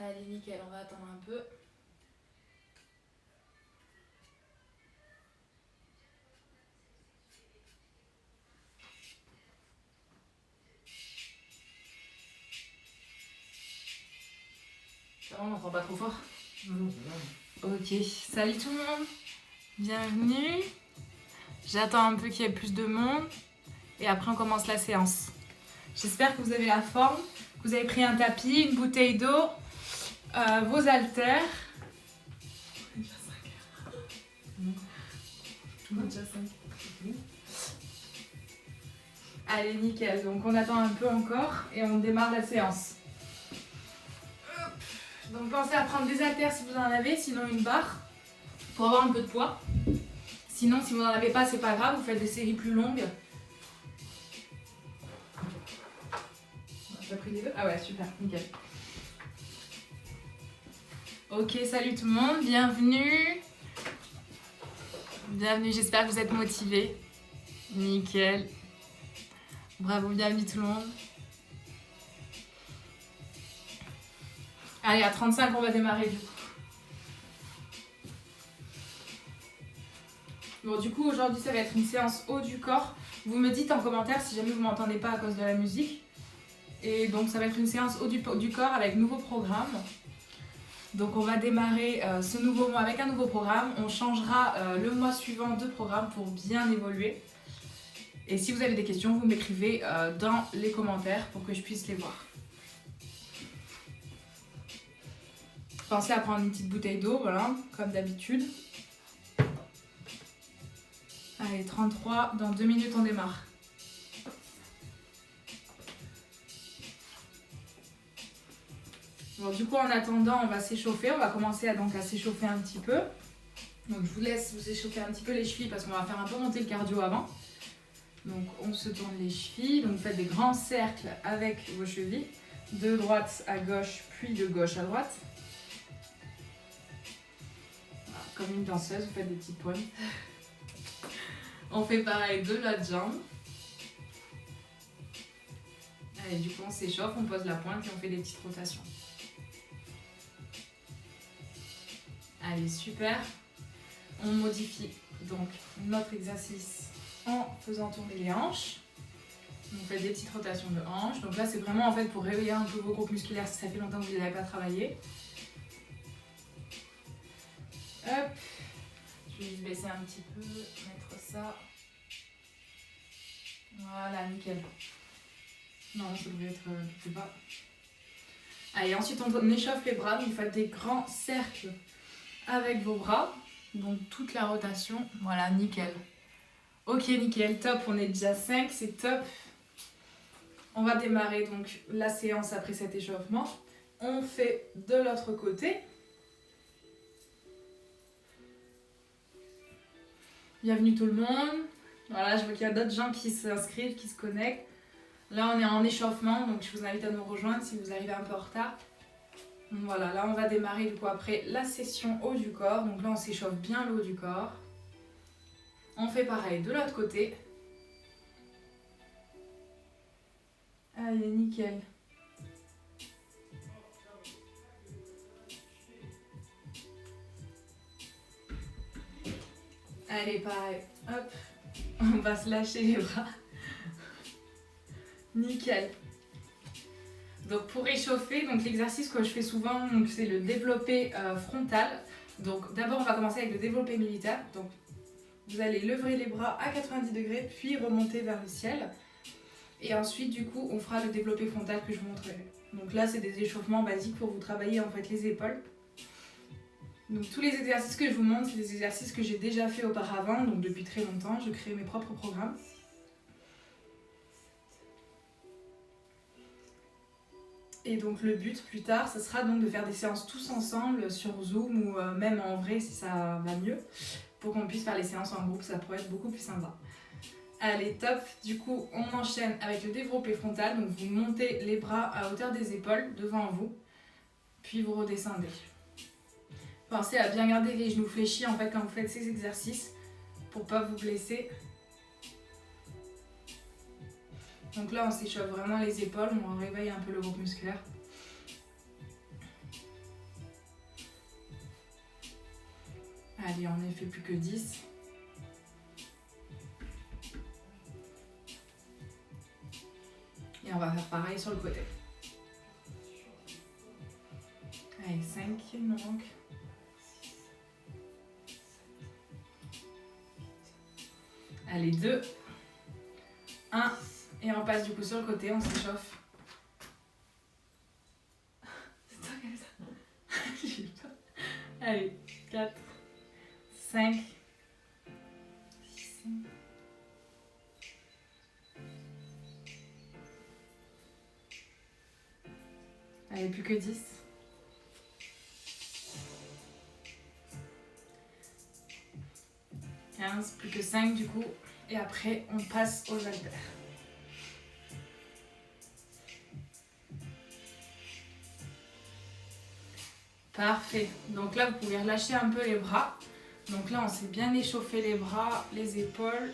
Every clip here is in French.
Allez, nickel, on va attendre un peu. Ça va, on n'entend pas trop fort? Non, ça va. Ok, salut tout le monde, bienvenue. J'attends un peu qu'il y ait plus de monde et après on commence la séance. J'espère que vous avez la forme, que vous avez pris un tapis, une bouteille d'eau, vos haltères. On est déjà 5 heures. On est déjà 5. Allez, nickel, donc on attend un peu encore et on démarre la séance. Donc pensez à prendre des haltères si vous en avez, sinon une barre pour avoir un peu de poids. Sinon, si vous n'en avez pas, c'est pas grave, vous faites des séries plus longues. T'as pris les deux? Ah ouais, super, nickel. Ok, salut tout le monde, bienvenue. Bienvenue, j'espère que vous êtes motivés. Nickel. Bravo, bienvenue tout le monde. Allez, à 35, on va démarrer du coup. Bon, du coup, aujourd'hui, ça va être une séance haut du corps. Vous me dites en commentaire si jamais vous ne m'entendez pas à cause de la musique. Et donc, ça va être une séance haut du corps avec nouveau programme. Donc, on va démarrer ce nouveau mois avec un nouveau programme. On changera le mois suivant de programme pour bien évoluer. Et si vous avez des questions, vous m'écrivez dans les commentaires pour que je puisse les voir. Pensez à prendre une petite bouteille d'eau, voilà, comme d'habitude. Allez, 33, dans 2 minutes on démarre. Bon, du coup, en attendant, on va s'échauffer. On va commencer à s'échauffer un petit peu. Donc, je vous laisse vous échauffer un petit peu les chevilles parce qu'on va faire un peu monter le cardio avant. Donc, on se tourne les chevilles. Donc, vous faites des grands cercles avec vos chevilles. De droite à gauche, puis de gauche à droite. Voilà, comme une danseuse, vous faites des petites poignes. On fait pareil de l'autre jambe. Allez, du coup, on s'échauffe, on pose la pointe et on fait des petites rotations. Allez, super. On modifie donc notre exercice en faisant tourner les hanches. On fait des petites rotations de hanches. Donc là, c'est vraiment en fait pour réveiller un peu vos groupes musculaires si ça fait longtemps que vous ne les avez pas travaillé. Hop. Je vais juste baisser un petit peu, mettre ça. Voilà, nickel. Non, ça devrait être plus bas. Allez, ensuite on échauffe les bras. Vous faites des grands cercles avec vos bras. Donc toute la rotation. Voilà, nickel. Ok, nickel, top. On est déjà 5, c'est top. On va démarrer donc la séance après cet échauffement. On fait de l'autre côté. Bienvenue tout le monde. Voilà, je vois qu'il y a d'autres gens qui s'inscrivent, qui se connectent. Là, on est en échauffement, donc je vous invite à nous rejoindre si vous arrivez un peu en retard. Donc voilà, là, on va démarrer du coup après la session haut du corps. Donc là, on s'échauffe bien le haut du corps. On fait pareil de l'autre côté. Allez, nickel. Allez, pareil. Hop. On va se lâcher les bras. Nickel. Donc pour échauffer, donc l'exercice que je fais souvent, c'est le développé frontal. Donc d'abord, on va commencer avec le développé militaire. Donc vous allez lever les bras à 90 degrés, puis remonter vers le ciel. Et ensuite, du coup, on fera le développé frontal que je vous montrerai. Donc là, c'est des échauffements basiques pour vous travailler en fait les épaules. Donc tous les exercices que je vous montre, c'est des exercices que j'ai déjà fait auparavant, donc depuis très longtemps. Je crée mes propres programmes. Et donc le but plus tard, ce sera donc de faire des séances tous ensemble sur Zoom ou même en vrai si ça va mieux, pour qu'on puisse faire les séances en groupe, ça pourrait être beaucoup plus sympa. Allez, top. Du coup, on enchaîne avec le développé frontal. Donc vous montez les bras à hauteur des épaules devant vous, puis vous redescendez. Pensez à bien garder les genoux fléchis en fait quand vous faites ces exercices pour pas vous blesser. Donc là, on s'échauffe vraiment les épaules, on réveille un peu le groupe musculaire. Allez, on ne fait plus que 10. Et on va faire pareil sur le côté. Allez, 5, il me manque. Allez, 2, 1. Et on passe du coup sur le côté, on s'échauffe. C'est toi qui as ça. J'ai peur. Allez, 4, 5, 6. Allez, plus que 10. 15, plus que 5 du coup. Et après, on passe aux haltères. Parfait. Donc là, vous pouvez relâcher un peu les bras. Donc là, on s'est bien échauffé les bras, les épaules.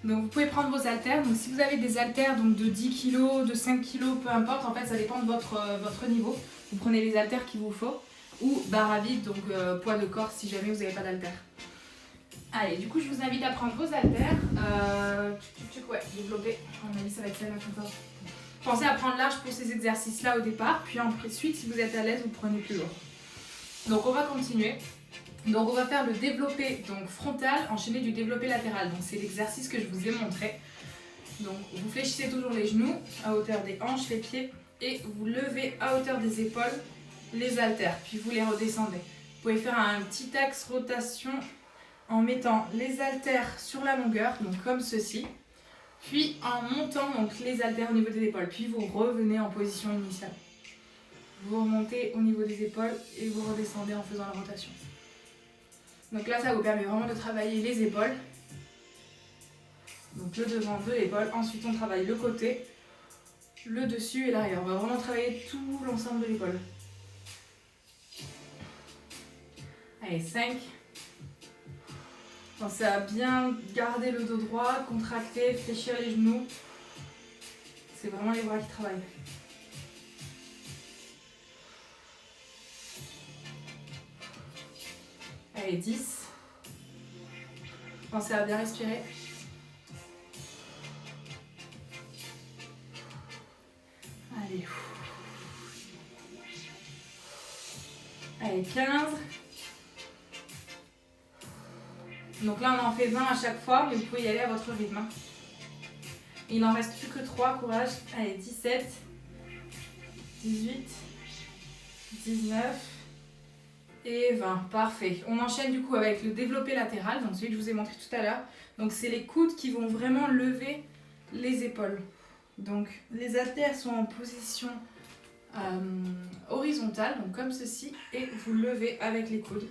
Donc vous pouvez prendre vos haltères. Donc si vous avez des haltères donc de 10 kg, de 5 kg, peu importe, en fait, ça dépend de votre niveau. Vous prenez les haltères qu'il vous faut. Ou barre à vide, donc poids de corps si jamais vous n'avez pas d'haltères. Allez, du coup, je vous invite à prendre vos haltères. Ouais, développer. À mon avis, ça va être celle-là comme ça. Pensez à prendre large pour ces exercices-là au départ. Puis ensuite, si vous êtes à l'aise, vous prenez plus lourd. Donc, on va continuer. Donc, on va faire le développé donc, frontal enchaîné du développé latéral. Donc, c'est l'exercice que je vous ai montré. Donc, vous fléchissez toujours les genoux à hauteur des hanches, les pieds. Et vous levez à hauteur des épaules les haltères. Puis, vous les redescendez. Vous pouvez faire un petit axe rotation en mettant les haltères sur la longueur, donc comme ceci, puis en montant donc, les haltères au niveau des épaules, puis vous revenez en position initiale. Vous remontez au niveau des épaules et vous redescendez en faisant la rotation. Donc là, ça vous permet vraiment de travailler les épaules. Donc le devant de l'épaule, ensuite on travaille le côté, le dessus et l'arrière. On va vraiment travailler tout l'ensemble de l'épaule. Allez, 5. Pensez à bien garder le dos droit, contracter, fléchir les genoux. C'est vraiment les bras qui travaillent. Allez, 10. Pensez à bien respirer. Allez. Allez, 15. Donc là, on en fait 20 à chaque fois, mais vous pouvez y aller à votre rythme. Il n'en reste plus que 3, courage. Allez, 17, 18, 19 et 20. Parfait. On enchaîne du coup avec le développé latéral, donc celui que je vous ai montré tout à l'heure. Donc c'est les coudes qui vont vraiment lever les épaules. Donc les haltères sont en position horizontale, donc comme ceci, et vous levez avec les coudes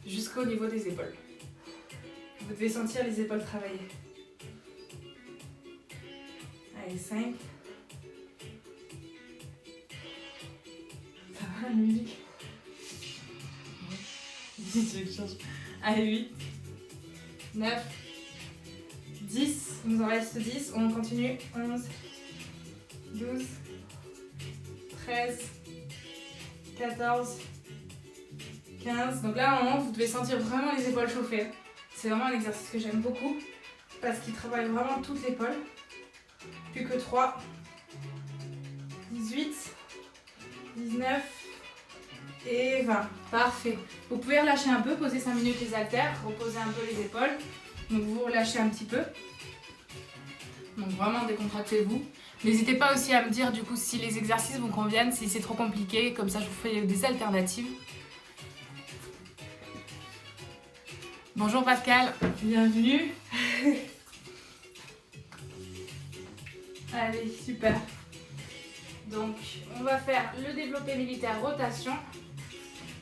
jusqu'au niveau des épaules. Vous devez sentir les épaules travailler. Allez, 5. Ça va la musique? Allez, 8. 9. 10. Il nous en reste 10. On continue. 11. 12. 13. 14. 15. Donc là, à un moment, vous devez sentir vraiment les épaules chauffer. C'est vraiment un exercice que j'aime beaucoup parce qu'il travaille vraiment toute l'épaule. Plus que 3, 18, 19 et 20. Parfait. Vous pouvez relâcher un peu, poser 5 minutes les haltères, reposer un peu les épaules. Donc vous relâchez un petit peu. Donc vraiment décontractez-vous. N'hésitez pas aussi à me dire du coup si les exercices vous conviennent, si c'est trop compliqué, comme ça je vous fais des alternatives. Bonjour Pascal, bienvenue. Allez, super. Donc, on va faire le développé militaire rotation.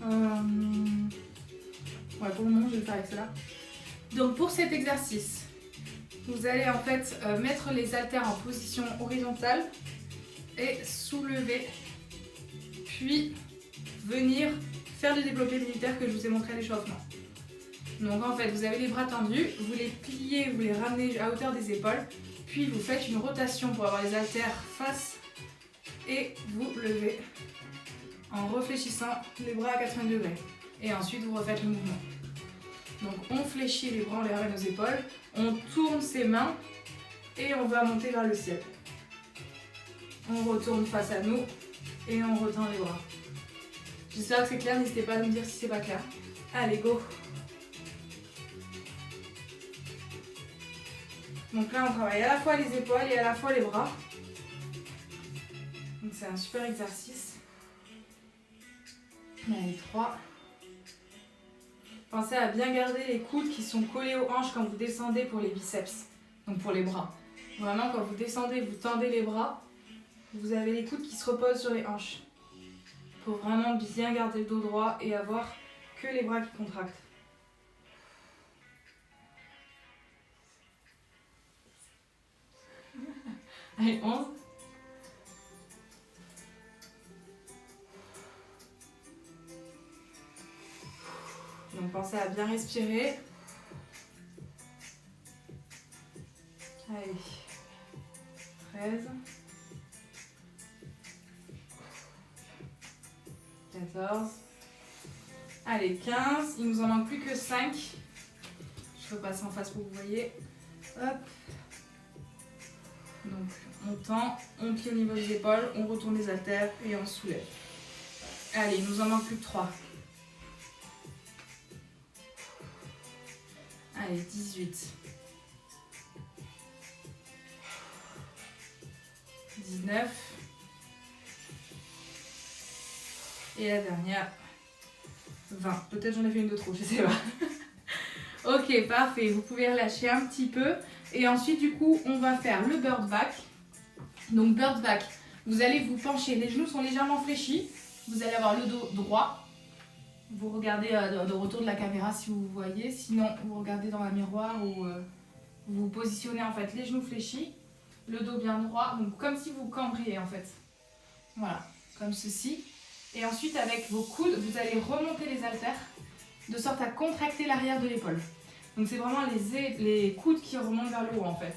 Ouais, pour le moment, je vais le faire avec cela. Donc, pour cet exercice, vous allez en fait mettre les haltères en position horizontale et soulever, puis venir faire le développé militaire que je vous ai montré à l'échauffement. Donc en fait, vous avez les bras tendus, vous les pliez, vous les ramenez à hauteur des épaules, puis vous faites une rotation pour avoir les haltères face et vous levez en réfléchissant les bras à 90 degrés. Et ensuite, vous refaites le mouvement. Donc on fléchit les bras, on les ramène aux épaules, on tourne ses mains et on va monter vers le ciel. On retourne face à nous et on retend les bras. J'espère que c'est clair, n'hésitez pas à me dire si c'est pas clair. Allez, go! Donc là, on travaille à la fois les épaules et à la fois les bras. Donc c'est un super exercice. Allez, 3. Pensez à bien garder les coudes qui sont collés aux hanches quand vous descendez pour les biceps, donc pour les bras. Vraiment, quand vous descendez, vous tendez les bras, vous avez les coudes qui se reposent sur les hanches. Il faut vraiment bien garder le dos droit et avoir que les bras qui contractent. Allez, 11. Donc pensez à bien respirer. Allez. 13. 14. Allez, 15. Il nous en manque plus que 5. Je repasse en face pour que vous voyez. Hop. Donc on tend, on plie au niveau des épaules, on retourne les haltères et on soulève. Allez, il nous en manque plus que 3. Allez, 18. 19. Et la dernière, 20. Peut-être j'en ai fait une de trop, je sais pas. Ok, parfait. Vous pouvez relâcher un petit peu. Et ensuite, du coup, on va faire le bird back. Donc, bird back, vous allez vous pencher. Les genoux sont légèrement fléchis. Vous allez avoir le dos droit. Vous regardez de retour de la caméra si vous voyez. Sinon, vous regardez dans un miroir ou vous vous positionnez en fait les genoux fléchis. Le dos bien droit. Donc, comme si vous cambriez en fait. Voilà, comme ceci. Et ensuite, avec vos coudes, vous allez remonter les haltères de sorte à contracter l'arrière de l'épaule. Donc c'est vraiment les coudes qui remontent vers le haut en fait.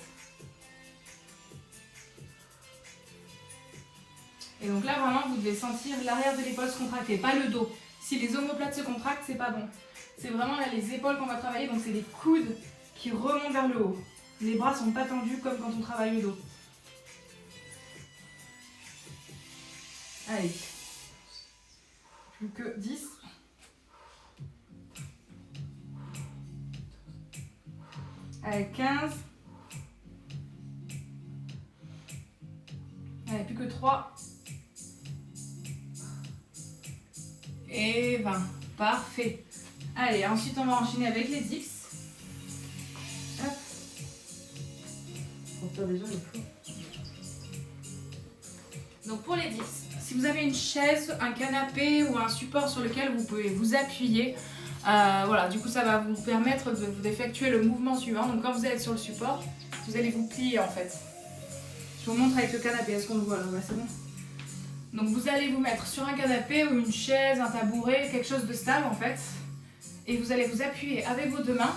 Et donc là vraiment vous devez sentir l'arrière de l'épaule se contracter, pas le dos. Si les omoplates se contractent, c'est pas bon. C'est vraiment là les épaules qu'on va travailler, donc c'est les coudes qui remontent vers le haut. Les bras sont pas tendus comme quand on travaille le dos. Allez. Plus que 10. Allez, 15. Allez, plus que 3. Et 20. Parfait. Allez, ensuite on va enchaîner avec les dips. Hop. On peut déjà le flou. Donc pour les dips, si vous avez une chaise, un canapé ou un support sur lequel vous pouvez vous appuyer, voilà, du coup ça va vous permettre d'effectuer le mouvement suivant. Donc quand vous êtes sur le support, vous allez vous plier en fait. Je vous montre avec le canapé, est-ce qu'on le voit là? Ouais, c'est bon. Donc vous allez vous mettre sur un canapé ou une chaise, un tabouret, quelque chose de stable en fait. Et vous allez vous appuyer avec vos deux mains.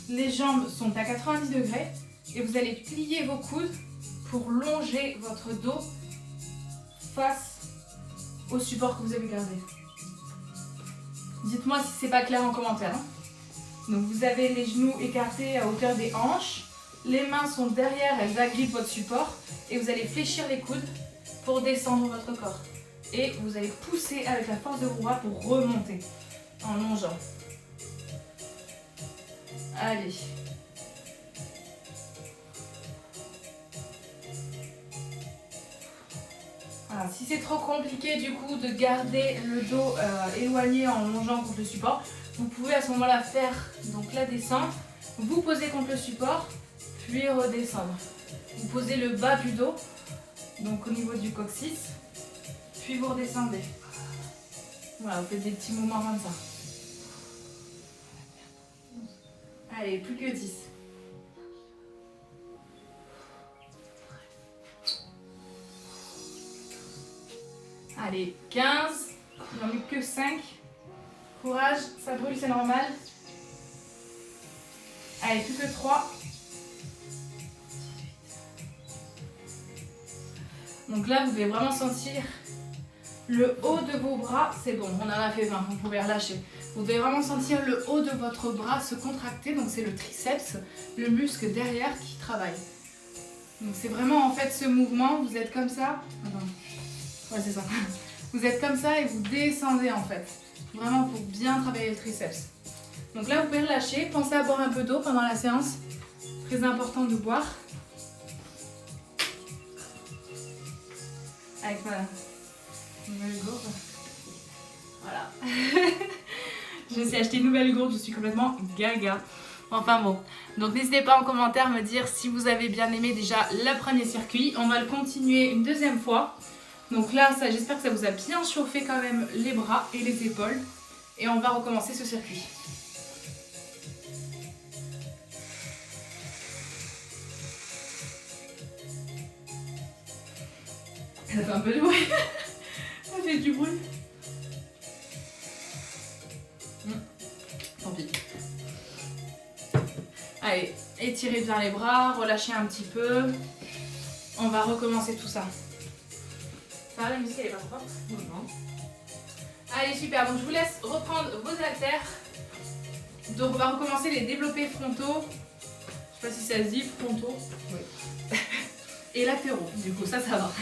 Les jambes sont à 90 degrés et vous allez plier vos coudes pour longer votre dos face au support que vous avez gardé. Dites-moi si c'est pas clair en commentaire. Donc vous avez les genoux écartés à hauteur des hanches. Les mains sont derrière, elles agrippent votre support. Et vous allez fléchir les coudes pour descendre votre corps. Et vous allez pousser avec la force de vos bras pour remonter en longeant. Allez. Voilà, si c'est trop compliqué du coup de garder le dos éloigné en longeant contre le support, vous pouvez à ce moment-là faire donc la descente, vous posez contre le support, puis redescendre. Vous posez le bas du dos, donc au niveau du coccyx, puis vous redescendez. Voilà, vous faites des petits mouvements comme ça. Allez, plus que 10. Allez, 15. Il n'en manque que 5. Courage, ça brûle, c'est normal. Allez, plus que 3. Donc là, vous devez vraiment sentir Le haut de vos bras, c'est bon, on en a fait 20, vous pouvez relâcher. Vous devez vraiment sentir le haut de votre bras se contracter, donc c'est le triceps, le muscle derrière qui travaille. Donc c'est vraiment en fait ce mouvement, vous êtes comme ça. Attends. Ouais, c'est ça. Vous êtes comme ça et vous descendez en fait. Vraiment pour bien travailler le triceps. Donc là vous pouvez relâcher, pensez à boire un peu d'eau pendant la séance. Très important de boire. Avec ma nouvelle gourde. Voilà. Je me suis acheté une nouvelle gourde, je suis complètement gaga. Enfin bon. Donc n'hésitez pas en commentaire à me dire si vous avez bien aimé déjà le premier circuit. On va le continuer une deuxième fois. Donc là, j'espère que ça vous a bien chauffé quand même les bras et les épaules. Et on va recommencer ce circuit. Ça fait un peu de bruit. Ça fait du bruit. Tant pis. Allez, étirez bien les bras, relâchez un petit peu. On va recommencer tout ça. Ça va, la musique elle est pas trop forte? Non. Allez, super. Donc je vous laisse reprendre vos haltères. Donc on va recommencer les développés frontaux. Je sais pas si ça se dit, frontaux. Oui. Et latéraux. Du coup, ça va.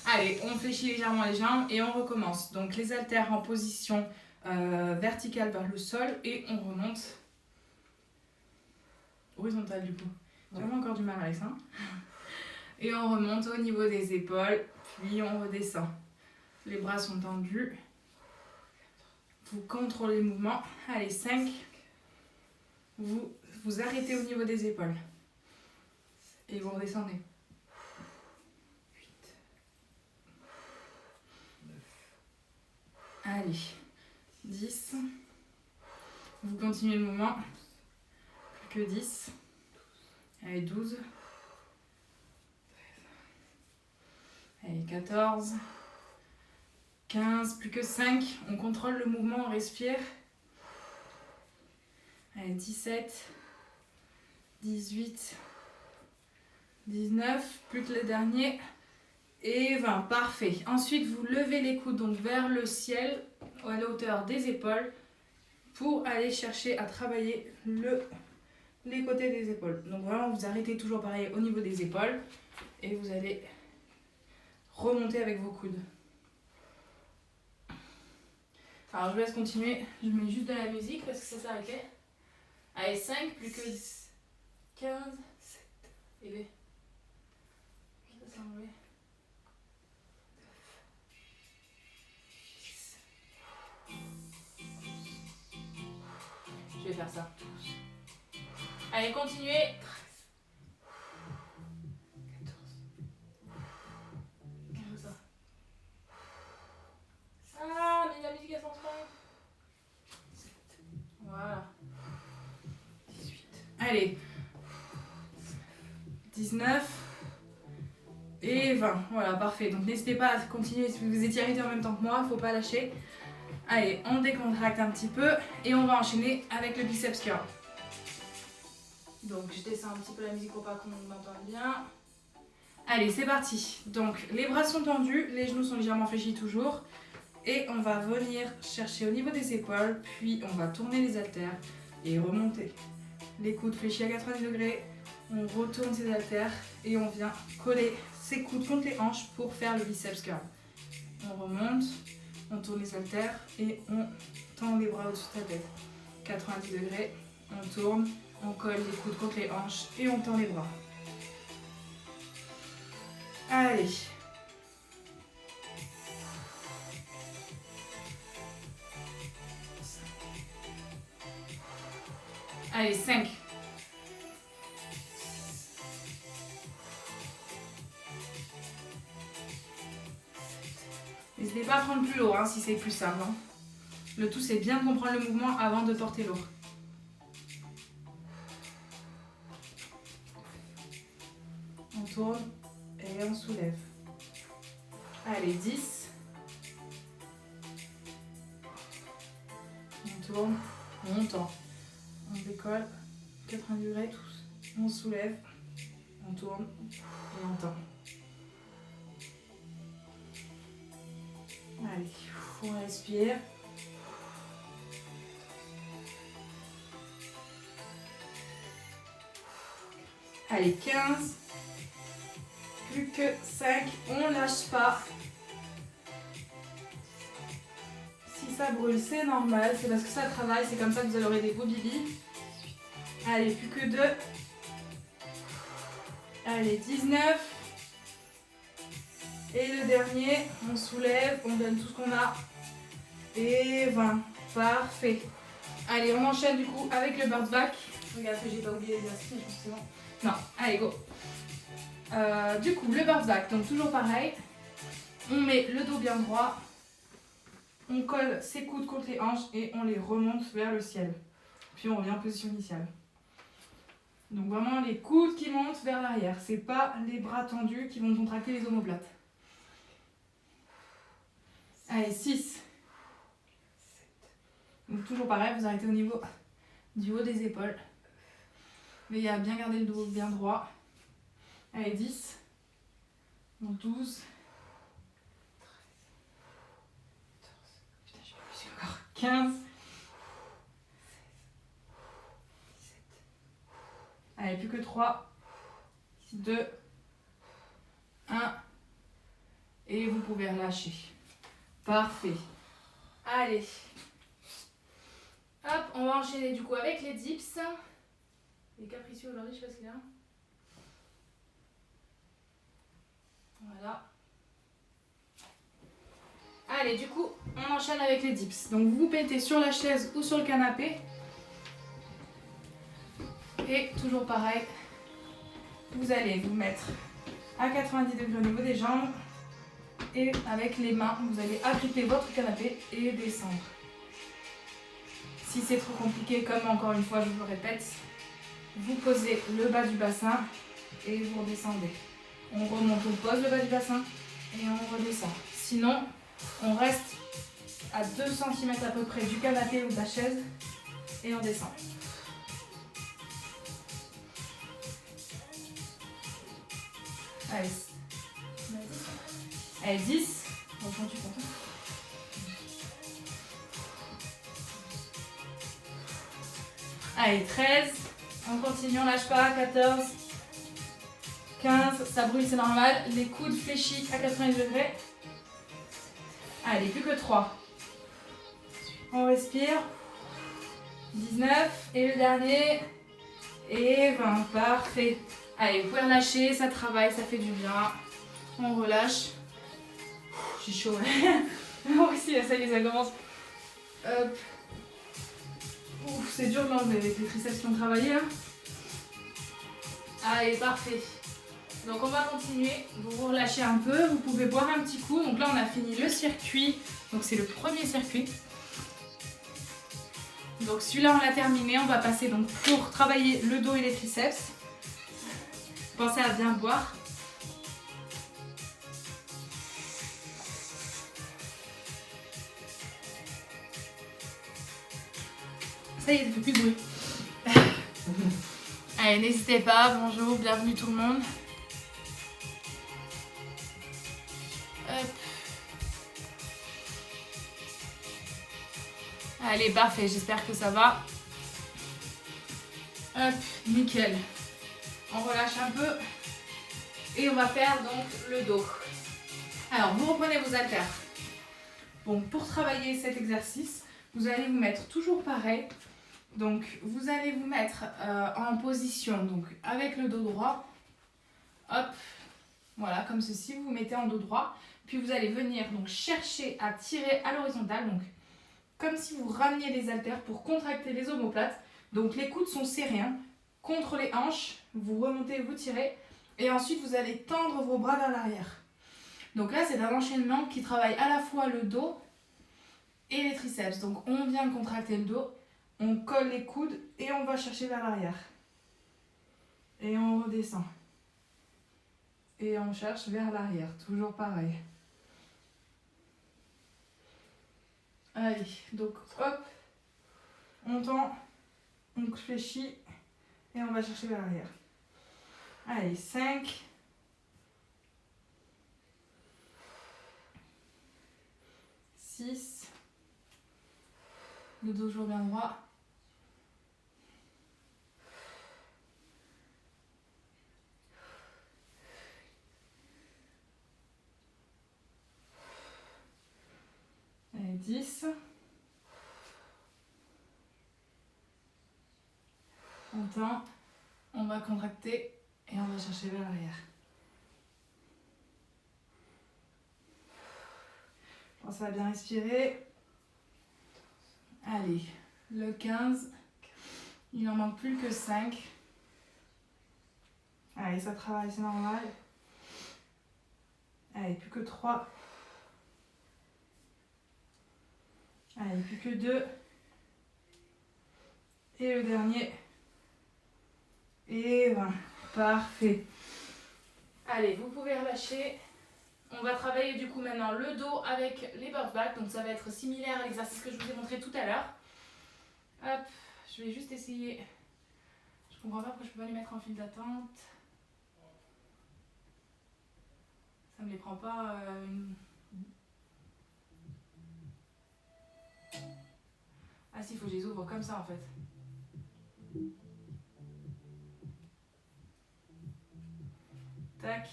Allez, on fléchit légèrement les jambes et on recommence. Donc les haltères en position verticale vers le sol et on remonte horizontale du coup. J'ai vraiment encore du mal avec ça. Et on remonte au niveau des épaules, puis on redescend. Les bras sont tendus. Vous contrôlez le mouvement. Allez, 5. Vous arrêtez au niveau des épaules. Et vous redescendez. 8. 9. Allez. 10. Vous continuez le mouvement. Plus que 10. Allez, 12. 13. Allez, 14. 15. Plus que 5. On contrôle le mouvement, on respire. Allez, 17. 18. 19. Plus que le dernier. Et 20. Parfait. Ensuite, vous levez les coudes donc vers le ciel, à la hauteur des épaules, pour aller chercher à travailler les côtés des épaules. Donc vraiment, vous arrêtez toujours pareil au niveau des épaules et vous allez remonter avec vos coudes. Alors je vous laisse continuer, je mets juste de la musique parce que ça s'arrêtait. Allez, 5, plus que 10, 15, 7, et B. Ça s'est enlevé. 10. Je vais faire ça. Allez, continuez. 13. 14. Ah, mais la musique elle s'en fait. Voilà. 18. Allez. 19. Et 20. Voilà, parfait. Donc n'hésitez pas à continuer si vous étiez arrêté en même temps que moi, il ne faut pas lâcher. Allez, on décontracte un petit peu et on va enchaîner avec le biceps curl. Donc je descends un petit peu la musique pour pas qu'on m'entende bien. Allez, c'est parti. Donc les bras sont tendus, les genoux sont légèrement fléchis toujours. Et on va venir chercher au niveau des épaules, puis on va tourner les haltères et remonter. Les coudes fléchis à 90 degrés, on retourne ses haltères et on vient coller ses coudes contre les hanches pour faire le biceps curl. On remonte, on tourne les haltères et on tend les bras au-dessus de la tête. 90 degrés, on tourne, on colle les coudes contre les hanches et on tend les bras. Allez. Allez, 5. N'hésitez pas à prendre plus lourd si c'est plus simple. Hein. Le tout, c'est bien comprendre le mouvement avant de porter lourd. On tourne et on soulève. Allez, 10. On tourne, on tend. On décolle, 90 degrés, on soulève, on tourne et on tend. On respire. Allez, 15. Plus que 5. On lâche pas. Si ça brûle, c'est normal. C'est parce que ça travaille. C'est comme ça que vous aurez des beaux bibis. Allez, plus que 2. Allez, 19. Et le dernier, on soulève, on donne tout ce qu'on a. Et 20. Parfait. Allez, on enchaîne du coup avec le bird back. Regarde que j'ai pas oublié l'exercice, mais je pense que c'est bon. Non, allez, go. Du coup, le bird back, donc toujours pareil. On met le dos bien droit. On colle ses coudes contre les hanches et on les remonte vers le ciel. Puis on revient en position initiale. Donc vraiment les coudes qui montent vers l'arrière. C'est pas les bras tendus qui vont contracter les omoplates. Allez, 6. Donc toujours pareil, vous arrêtez au niveau du haut des épaules. Veillez à bien garder le dos bien droit. Allez, 10. Donc 12. Putain, j'ai pas poussé encore. 15. Allez, plus que 3. 2. 1. Et vous pouvez relâcher. Parfait. Allez. Hop, on va enchaîner du coup avec les dips. Les capricieux aujourd'hui, je sais pas ce qu'il y a. Voilà. Allez, du coup, on enchaîne avec les dips. Donc vous mettez sur la chaise ou sur le canapé. Et toujours pareil, vous allez vous mettre à 90 degrés au niveau des jambes. Et avec les mains, vous allez agripper votre canapé et descendre. Si c'est trop compliqué, comme encore une fois je vous le répète, vous posez le bas du bassin et vous redescendez. On remonte, on pose le bas du bassin et on redescend. Sinon, on reste à 2 cm à peu près du canapé ou de la chaise et on descend. Allez. Allez, 10. Reprends, tu comptes. Allez, 13. On continue, on lâche pas. 14. 15. Ça brûle, c'est normal. Les coudes fléchis à 90 degrés. Allez, plus que 3. On respire. 19. Et le dernier. Et 20. Parfait. Allez, vous pouvez relâcher. Ça travaille, ça fait du bien. On relâche. J'ai chaud. Moi aussi, ça y est, ça commence. Hop. Ouf, c'est dur de l'enlever avec les triceps qui ont travaillé là. Allez, parfait. Donc on va continuer. Vous vous relâchez un peu. Vous pouvez boire un petit coup. Donc là, on a fini le circuit. Donc c'est le premier circuit. Donc celui-là, on l'a terminé. On va passer donc pour travailler le dos et les triceps. Pensez à bien boire. Ça y est, ça fait plus de bruit. Allez, n'hésitez pas. Bonjour, bienvenue tout le monde. Hop. Allez, parfait. J'espère que ça va. Hop, nickel. On relâche un peu. Et on va faire donc le dos. Alors, vous reprenez vos haltères. Bon, pour travailler cet exercice, vous allez vous mettre toujours pareil. Donc, vous allez vous mettre en position, donc avec le dos droit. Hop, voilà, comme ceci. Vous vous mettez en dos droit. Puis vous allez venir donc chercher à tirer à l'horizontale. Donc, comme si vous rameniez les haltères pour contracter les omoplates. Donc, les coudes sont serrés hein, contre les hanches. Vous remontez, vous tirez. Et ensuite, vous allez tendre vos bras vers l'arrière. Donc là, c'est un enchaînement qui travaille à la fois le dos et les triceps. Donc, on vient contracter le dos. On colle les coudes et on va chercher vers l'arrière. Et on redescend. Et on cherche vers l'arrière. Toujours pareil. Allez, donc hop. On tend. On fléchit. Et on va chercher vers l'arrière. Allez, 5. 6. Le dos toujours bien droit. Allez, 10. On tend, on va contracter et on va chercher vers l'arrière. Pensez à bien respirer. Allez, le 15. Il n'en manque plus que 5. Allez, ça travaille, c'est normal. Allez, plus que 3. Allez, plus que 2. Et le dernier. Et 20. Parfait. Allez, vous pouvez relâcher. On va travailler du coup maintenant le dos avec les bird back. Donc ça va être similaire à l'exercice que je vous ai montré tout à l'heure. Hop, je vais juste essayer. Je comprends pas pourquoi je peux pas les mettre en file d'attente. Ça me les prend pas. Ah si, il faut que je les ouvre comme ça en fait. Tac.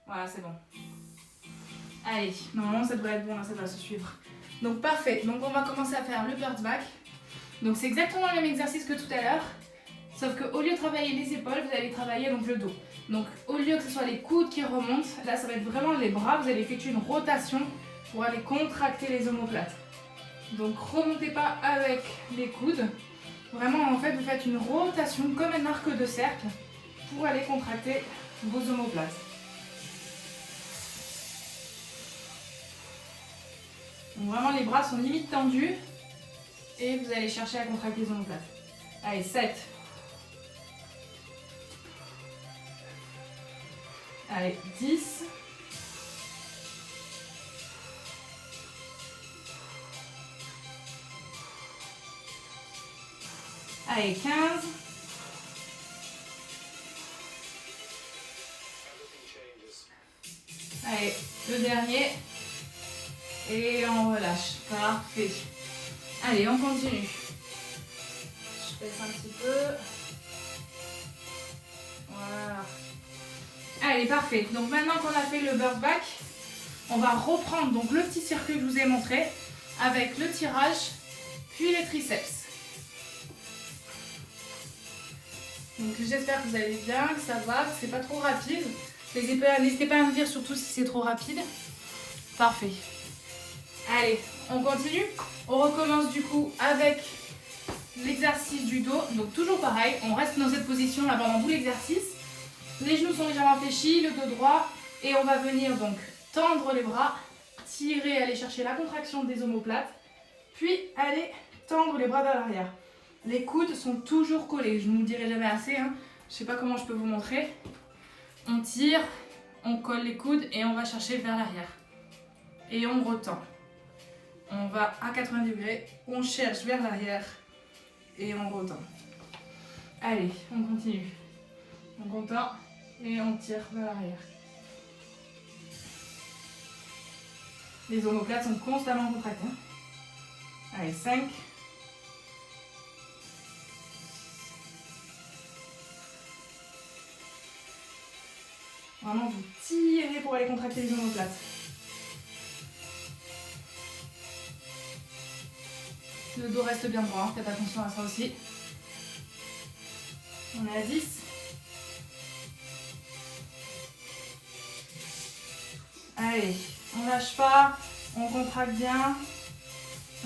Voilà, c'est bon. Allez, normalement ça devrait être bon, là ça doit se suivre. Donc parfait, donc on va commencer à faire le bird back. Donc c'est exactement le même exercice que tout à l'heure, sauf qu'au lieu de travailler les épaules, vous allez travailler donc le dos. Donc au lieu que ce soit les coudes qui remontent, là ça va être vraiment les bras, vous allez effectuer une rotation pour aller contracter les omoplates. Donc remontez pas avec les coudes, vraiment en fait vous faites une rotation comme un arc de cercle pour aller contracter vos omoplates. Donc vraiment les bras sont limite tendus et vous allez chercher à contracter les omoplates. Allez, 7. Allez, 10. Allez, 15. Allez, le dernier. Et on relâche. Parfait. Allez, on continue. Je baisse un petit peu. Voilà. Allez, parfait. Donc maintenant qu'on a fait le bird back, on va reprendre donc le petit circuit que je vous ai montré avec le tirage, puis les triceps. Donc j'espère que vous allez bien, que ça va, que c'est pas trop rapide. N'hésitez pas à me dire surtout si c'est trop rapide. Parfait. Allez, on continue. On recommence du coup avec l'exercice du dos. Donc toujours pareil, on reste dans cette position là pendant tout l'exercice. Les genoux sont légèrement fléchis, le dos droit. Et on va venir donc tendre les bras, tirer, aller chercher la contraction des omoplates. Puis aller tendre les bras vers l'arrière. Les coudes sont toujours collés, je ne vous le dirai jamais assez. Je ne sais pas comment je peux vous montrer. On tire, on colle les coudes et on va chercher vers l'arrière. Et on retend. On va à 80 degrés, on cherche vers l'arrière et on retend. Allez, on continue. Donc on tend et on tire vers l'arrière. Les omoplates sont constamment contractées. Allez, 5. Vraiment, vous tirez pour aller contracter les omoplates. Le dos reste bien droit, faites attention à ça aussi. On est à 10. Allez, on lâche pas, on contracte bien.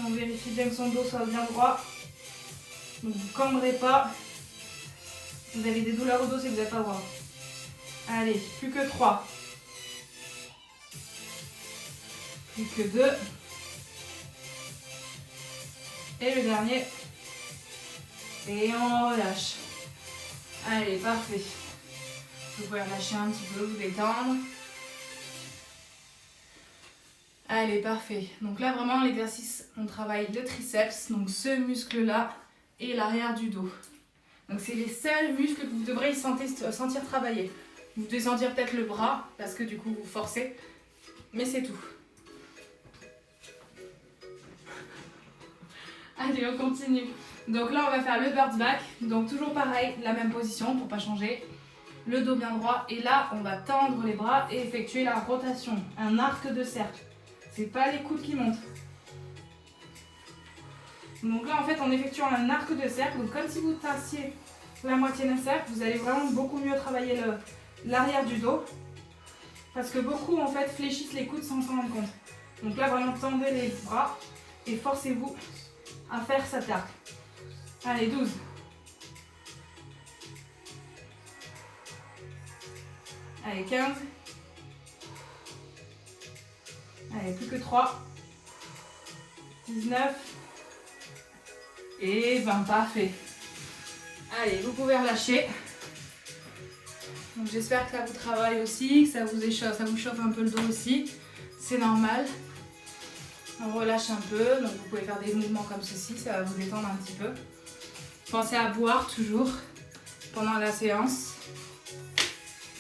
On vérifie bien que son dos soit bien droit. Donc vous ne cambrez pas. Si vous avez des douleurs au dos, c'est que vous n'êtes pas droit. Allez, plus que 3. Plus que 2. Et le dernier. Et on relâche. Allez, parfait. Vous pouvez relâcher un petit peu, vous détendre. Allez, parfait. Donc là, vraiment, l'exercice, on travaille le triceps, donc ce muscle-là, et l'arrière du dos. Donc c'est les seuls muscles que vous devrez sentir travailler. Vous devez sentir peut-être le bras parce que du coup vous forcez. Mais c'est tout. Allez, on continue. Donc là, on va faire le bird's back. Donc toujours pareil, la même position pour pas changer. Le dos bien droit. Et là, on va tendre les bras et effectuer la rotation. Un arc de cercle. C'est pas les coudes qui montent. Donc là, en fait, en effectuant un arc de cercle, donc comme si vous tassiez la moitié d'un cercle, vous allez vraiment beaucoup mieux travailler l'arrière du dos. Parce que beaucoup, en fait, fléchissent les coudes sans s'en rendre compte. Donc là, vraiment, tendez les bras et forcez-vous à faire cet arc. Allez, 12. Allez, 15. Allez, plus que 3. 19. Et 20, parfait. Allez, vous pouvez relâcher. Donc j'espère que ça vous travaille aussi, que ça vous chauffe un peu le dos aussi. C'est normal. On relâche un peu, donc vous pouvez faire des mouvements comme ceci, ça va vous détendre un petit peu. Pensez à boire toujours pendant la séance.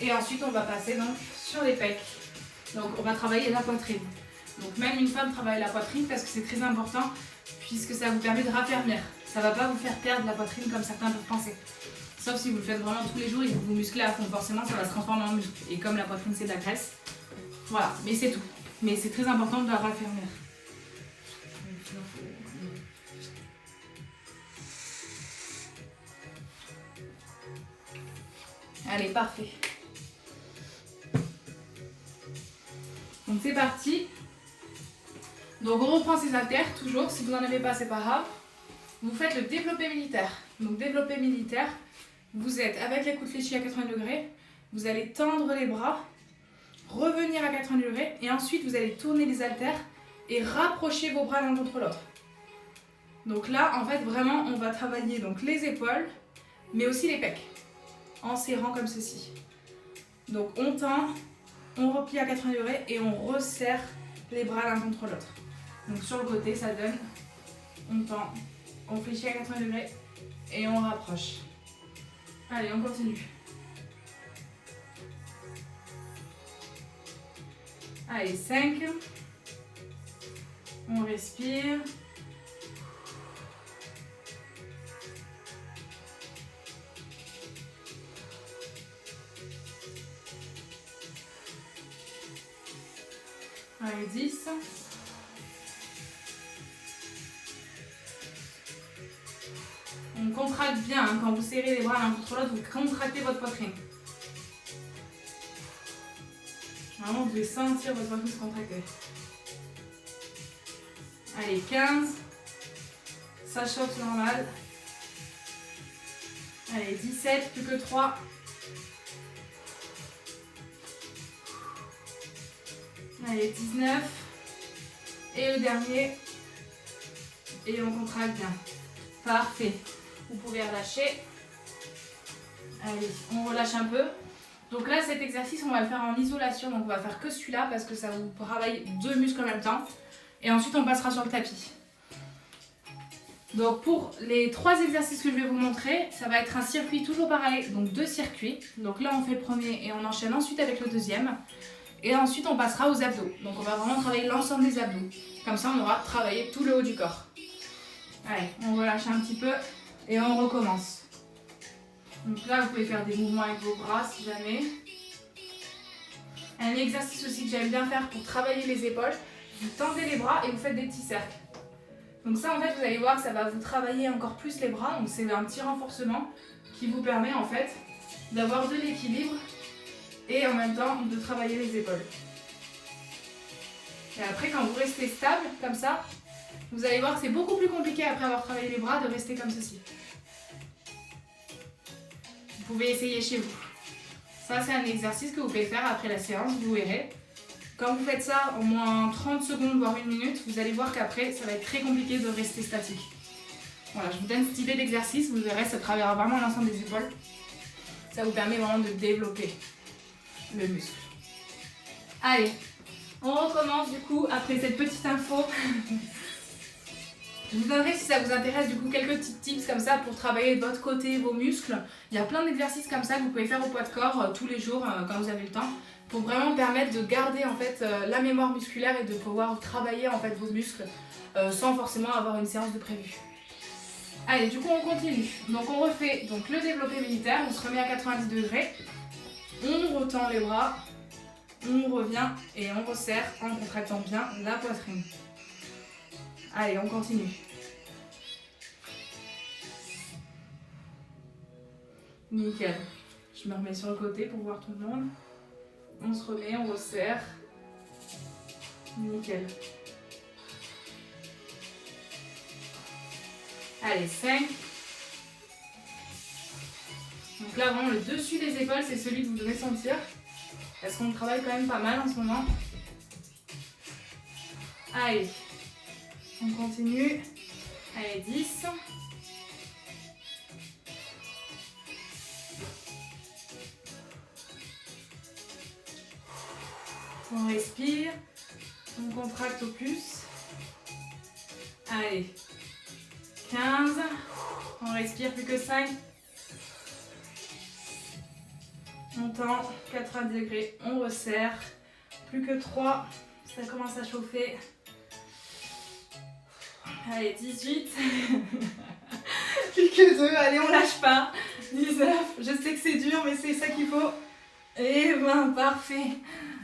Et ensuite on va passer donc sur les pecs. Donc on va travailler la poitrine. Donc même une femme travaille la poitrine parce que c'est très important puisque ça vous permet de raffermir. Ça ne va pas vous faire perdre la poitrine comme certains peuvent penser. Sauf si vous le faites vraiment tous les jours et que vous vous musclez à fond, forcément ça va se transformer en muscle. Et comme la poitrine c'est de la graisse, voilà, mais c'est tout. Mais c'est très important de la raffermir. Allez, parfait. Donc c'est parti. Donc on reprend ses haltères, toujours, si vous n'en avez pas c'est pas grave. Vous faites le développé militaire. Donc développé militaire, vous êtes avec les coudes fléchis à 80 degrés, vous allez tendre les bras, revenir à 80 degrés et ensuite vous allez tourner les haltères et rapprocher vos bras l'un contre l'autre. Donc là en fait vraiment on va travailler donc les épaules mais aussi les pecs en serrant comme ceci. Donc on tend, on replie à 80 degrés et on resserre les bras l'un contre l'autre. Donc sur le côté ça donne, on tend, on fléchit à 80 degrés et on rapproche. Allez, on continue. Allez, 5. On respire. Allez, 10. On contracte bien, hein. Quand vous serrez les bras l'un contre l'autre, vous contractez votre poitrine. Vraiment, vous devez sentir votre poitrine se contracter. Allez, 15. Ça chauffe normal. Allez, 17, plus que 3. Allez, 19. Et le dernier. Et on contracte bien. Parfait. Vous pouvez relâcher. Allez, on relâche un peu. Donc là, cet exercice, on va le faire en isolation. Donc on va faire que celui-là parce que ça vous travaille deux muscles en même temps. Et ensuite, on passera sur le tapis. Donc pour les 3 exercices que je vais vous montrer, ça va être un circuit toujours pareil. Donc 2 circuits. Donc là, on fait le premier et on enchaîne ensuite avec le deuxième. Et ensuite, on passera aux abdos. Donc on va vraiment travailler l'ensemble des abdos. Comme ça, on aura travaillé tout le haut du corps. Allez, on relâche un petit peu et on recommence. Donc là, vous pouvez faire des mouvements avec vos bras si jamais. Un exercice aussi que j'aime bien faire pour travailler les épaules. Vous tendez les bras et vous faites des petits cercles. Donc ça, en fait, vous allez voir que ça va vous travailler encore plus les bras. Donc c'est un petit renforcement qui vous permet en fait d'avoir de l'équilibre et en même temps de travailler les épaules. Et après, quand vous restez stable comme ça, vous allez voir que c'est beaucoup plus compliqué après avoir travaillé les bras de rester comme ceci. Vous pouvez essayer chez vous. Ça, c'est un exercice que vous pouvez faire après la séance, vous verrez. Quand vous faites ça au moins 30 secondes, voire 1 minute, vous allez voir qu'après, ça va être très compliqué de rester statique. Voilà, je vous donne cette idée d'exercice, vous verrez, ça travaillera vraiment l'ensemble des épaules. Ça vous permet vraiment de développer le muscle. Allez, on recommence du coup après cette petite info. Je vous donnerai, si ça vous intéresse, du coup quelques petits tips comme ça pour travailler de votre côté vos muscles. Il y a plein d'exercices comme ça que vous pouvez faire au poids de corps tous les jours quand vous avez le temps, pour vraiment permettre de garder en fait la mémoire musculaire et de pouvoir travailler en fait vos muscles sans forcément avoir une séance de prévu. Allez, du coup on continue. Donc on refait donc le développé militaire, on se remet à 90 degrés, on retend les bras, on revient et on resserre en contractant bien la poitrine. Allez, on continue. Nickel. Je me remets sur le côté pour voir tout le monde. On se remet, on resserre. Nickel. Allez, 5. Donc là, vraiment, le dessus des épaules, c'est celui que vous devez sentir. Parce qu'on travaille quand même pas mal en ce moment. Allez. On continue. Allez, 10. On respire. On contracte au plus. Allez. 15. On respire, plus que 5. On tend, 90 degrés. On resserre. Plus que 3. Ça commence à chauffer. Allez, 18. Plus que 2. Allez, on lâche pas. 19. Je sais que c'est dur, mais c'est ça qu'il faut. Et 20. Parfait.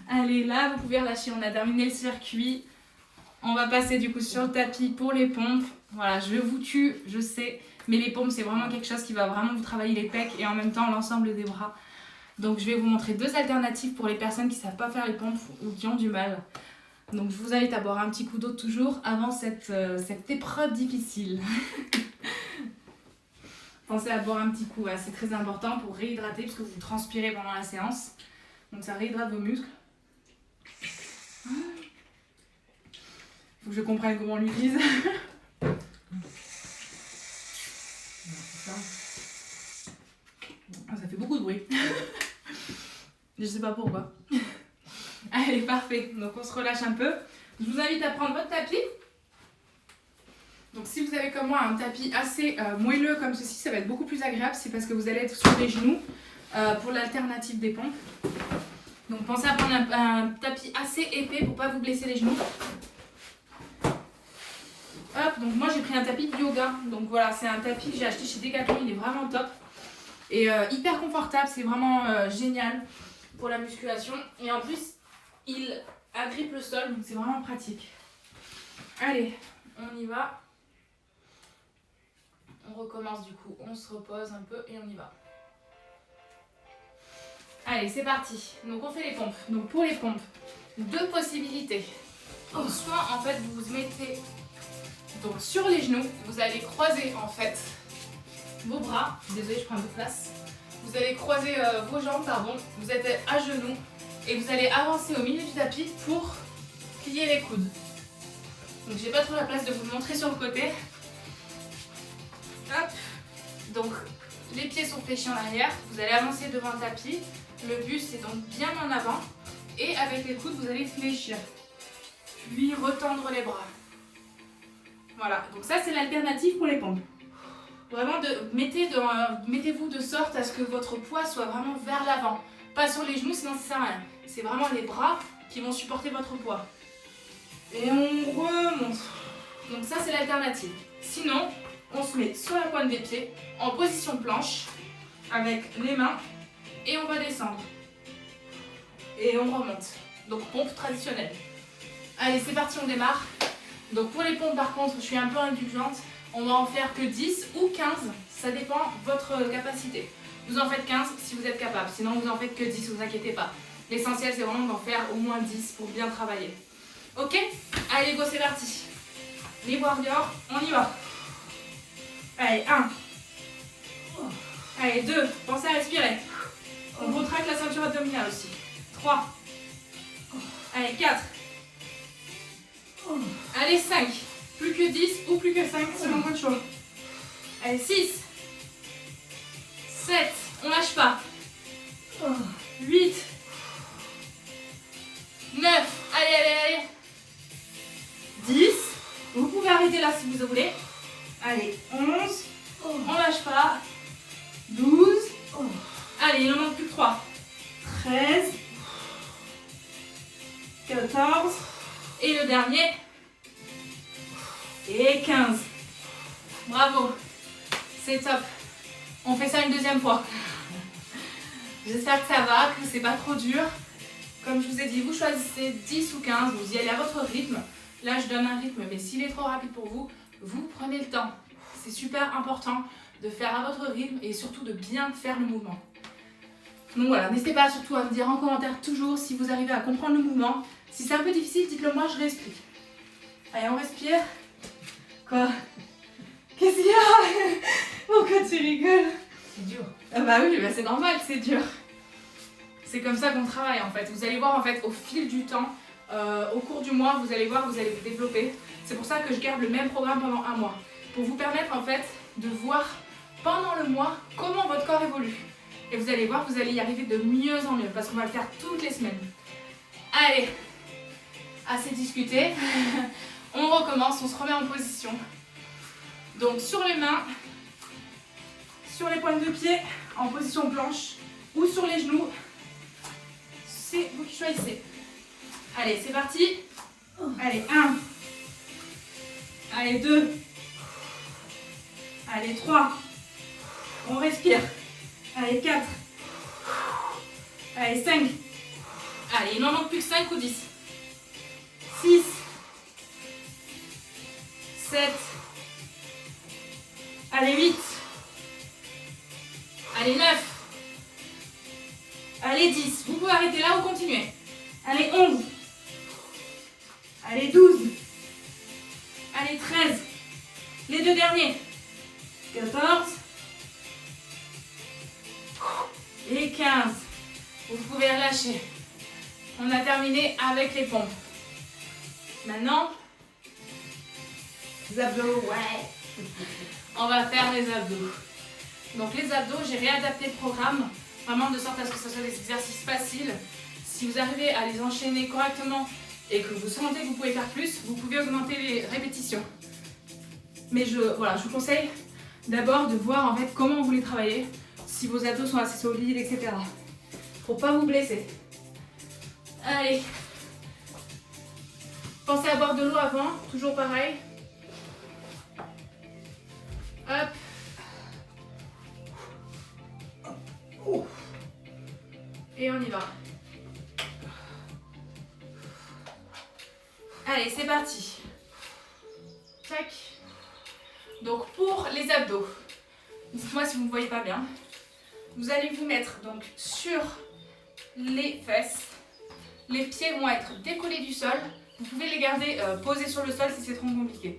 Allez, là, vous pouvez relâcher. On a terminé le circuit. On va passer du coup sur le tapis pour les pompes. Voilà, je vous tue, je sais. Mais les pompes, c'est vraiment quelque chose qui va vraiment vous travailler les pecs et en même temps l'ensemble des bras. Donc, je vais vous montrer deux alternatives pour les personnes qui ne savent pas faire les pompes ou qui ont du mal. Donc, je vous invite à boire un petit coup d'eau toujours avant cette épreuve difficile. Pensez à boire un petit coup, c'est très important pour réhydrater parce que vous transpirez pendant la séance. Donc, ça réhydrate vos muscles. Faut que je comprenne comment on l'utilise. Ça fait beaucoup de bruit. Je sais pas pourquoi. Allez, parfait. Donc on se relâche un peu. Je vous invite à prendre votre tapis. Donc si vous avez comme moi un tapis assez moelleux comme ceci, ça va être beaucoup plus agréable. C'est parce que vous allez être sur les genoux pour l'alternative des pompes. Donc pensez à prendre un tapis assez épais pour pas vous blesser les genoux. Hop, donc moi j'ai pris un tapis de yoga. Donc voilà, c'est un tapis que j'ai acheté chez Decathlon, il est vraiment top. Et hyper confortable, c'est vraiment génial pour la musculation. Et en plus, il agrippe le sol, donc c'est vraiment pratique. Allez, on y va. On recommence du coup, on se repose un peu et on y va. Allez, c'est parti. Donc on fait les pompes. Donc pour les pompes, deux possibilités. Donc soit en fait vous vous mettez donc sur les genoux, vous allez croiser en fait vos bras. Désolée, je prends un peu de place. Vous allez croiser vos jambes, pardon. Vous êtes à genoux et vous allez avancer au milieu du tapis pour plier les coudes. Donc j'ai pas trop la place de vous le montrer sur le côté. Hop. Donc les pieds sont fléchis en arrière. Vous allez avancer devant le tapis. Le buste est donc bien en avant. Et avec les coudes, vous allez fléchir. Puis retendre les bras. Voilà, donc ça c'est l'alternative pour les pompes. Vraiment, mettez-vous de sorte à ce que votre poids soit vraiment vers l'avant. Pas sur les genoux, sinon ça sert à rien. C'est vraiment les bras qui vont supporter votre poids. Et on remonte. Donc ça c'est l'alternative. Sinon, on se met sur la pointe des pieds, en position planche, avec les mains, et on va descendre. Et on remonte. Donc pompe traditionnelle. Allez, c'est parti, on démarre. Donc pour les pompes par contre, je suis un peu indulgente. On va en faire que 10 ou 15, ça dépend de votre capacité. Vous en faites 15 si vous êtes capable, sinon vous en faites que 10, vous inquiétez pas. L'essentiel c'est vraiment d'en faire au moins 10 pour bien travailler. Ok? Allez go, c'est parti. Les warriors, on y va. Allez, 1. Allez, 2. Pensez à respirer. On retraque la ceinture abdominale aussi. 3. Allez, 4. Allez, 5. Plus que 10 ou plus que 5 selon votre choix. Allez, 6. 7. On lâche pas. 8. 9. Allez, allez, allez. 10. Vous pouvez arrêter là. là si vous voulez. Allez, 11. On lâche pas. 12. Allez, il en manque plus que 3. 13. 14. Et le dernier. Et 15. Bravo. C'est top. On fait ça une deuxième fois. J'espère que ça va, que c'est pas trop dur. Comme je vous ai dit, vous choisissez 10 ou 15, vous y allez à votre rythme. Là, je donne un rythme, mais s'il est trop rapide pour vous, vous prenez le temps. C'est super important de faire à votre rythme et surtout de bien faire le mouvement. Donc voilà, n'hésitez pas surtout à me dire en commentaire toujours si vous arrivez à comprendre le mouvement. Si c'est un peu difficile, dites-le moi, je réexplique. Allez, on respire. Quoi? Qu'est-ce qu'il y a? Pourquoi tu rigoles? C'est dur. Ah bah oui, bah c'est normal, c'est dur. C'est comme ça qu'on travaille en fait. Vous allez voir en fait au fil du temps, au cours du mois, vous allez voir, vous allez vous développer. C'est pour ça que je garde le même programme pendant un mois. Pour vous permettre en fait de voir pendant le mois comment votre corps évolue. Et vous allez voir, vous allez y arriver de mieux en mieux parce qu'on va le faire toutes les semaines. Allez, assez discuté. On recommence, on se remet en position. Donc sur les mains, sur les pointes de pied, en position planche ou sur les genoux. C'est vous qui choisissez. Allez, c'est parti. Allez, 1. Allez, 2. Allez, 3. On respire. Allez, 4. Allez, 5. Allez, il n'en manque plus que 5 ou 10. 6. 7. Allez, 8. Allez, 9. Allez, 10. Vous pouvez arrêter là ou continuer. Allez, 11. Allez, 12. Allez, 13. Les deux derniers. 14. Et 15. Vous pouvez relâcher. On a terminé avec les pompes. Maintenant, Les abdos, ouais. on va faire les abdos. Donc les abdos, j'ai réadapté le programme, vraiment de sorte à ce que ce soit des exercices faciles. Si vous arrivez à les enchaîner correctement et que vous sentez que vous pouvez faire plus, vous pouvez augmenter les répétitions. Mais je vous conseille d'abord de voir en fait comment vous les travaillez, si vos abdos sont assez solides, etc. Pour pas vous blesser. Allez. Pensez à boire de l'eau avant, toujours pareil. Hop. Et on y va. Allez, c'est parti. Tac. Donc pour les abdos, dites-moi si vous ne voyez pas bien. Vous allez vous mettre donc sur les fesses. Les pieds vont être décollés du sol. Vous pouvez les garder posés sur le sol si c'est trop compliqué.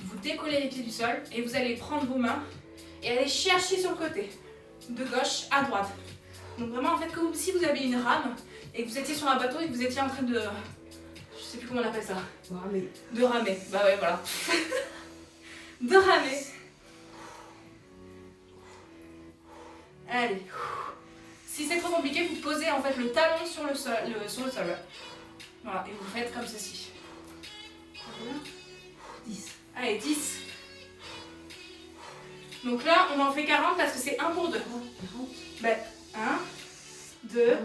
Vous décollez les pieds du sol et vous allez prendre vos mains et aller chercher sur le côté, de gauche à droite. Donc vraiment en fait comme si vous aviez une rame et que vous étiez sur un bateau et que vous étiez en train de... Je sais plus comment on appelle ça. Ramer. De ramer. Bah ouais voilà. De ramer. Allez. Si c'est trop compliqué, vous posez en fait le talon sur le sol. Voilà, et vous faites comme ceci. 10. Allez, 10. Donc là, on en fait 40 parce que c'est 1 pour 2. 40. Ben, 1, 2.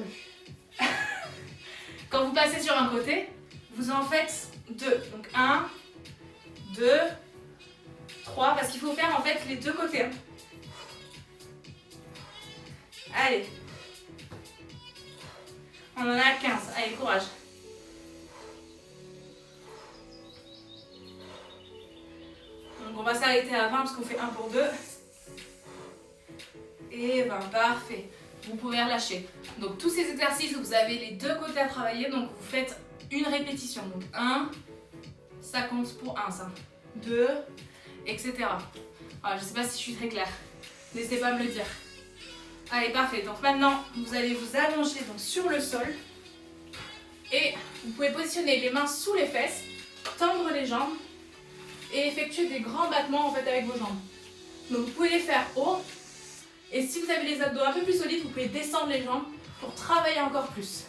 Quand vous passez sur un côté, vous en faites 2. Donc 1, 2, 3. Parce qu'il faut faire en fait les deux côtés. Allez. On en a 15. Allez, courage. Donc on va s'arrêter à 20 parce qu'on fait 1 pour 2. Et 20, parfait. Vous pouvez relâcher. Donc tous ces exercices, vous avez les deux côtés à travailler. Donc vous faites une répétition. Donc 1, ça compte pour 1 ça. 2, etc. Alors, je ne sais pas si je suis très claire. N'hésitez pas à me le dire. Allez, parfait. Donc maintenant, vous allez vous allonger donc, sur le sol. Et vous pouvez positionner les mains sous les fesses, tendre les jambes et effectuer des grands battements en fait avec vos jambes. Donc vous pouvez les faire haut. Et si vous avez les abdos un peu plus solides, vous pouvez descendre les jambes pour travailler encore plus.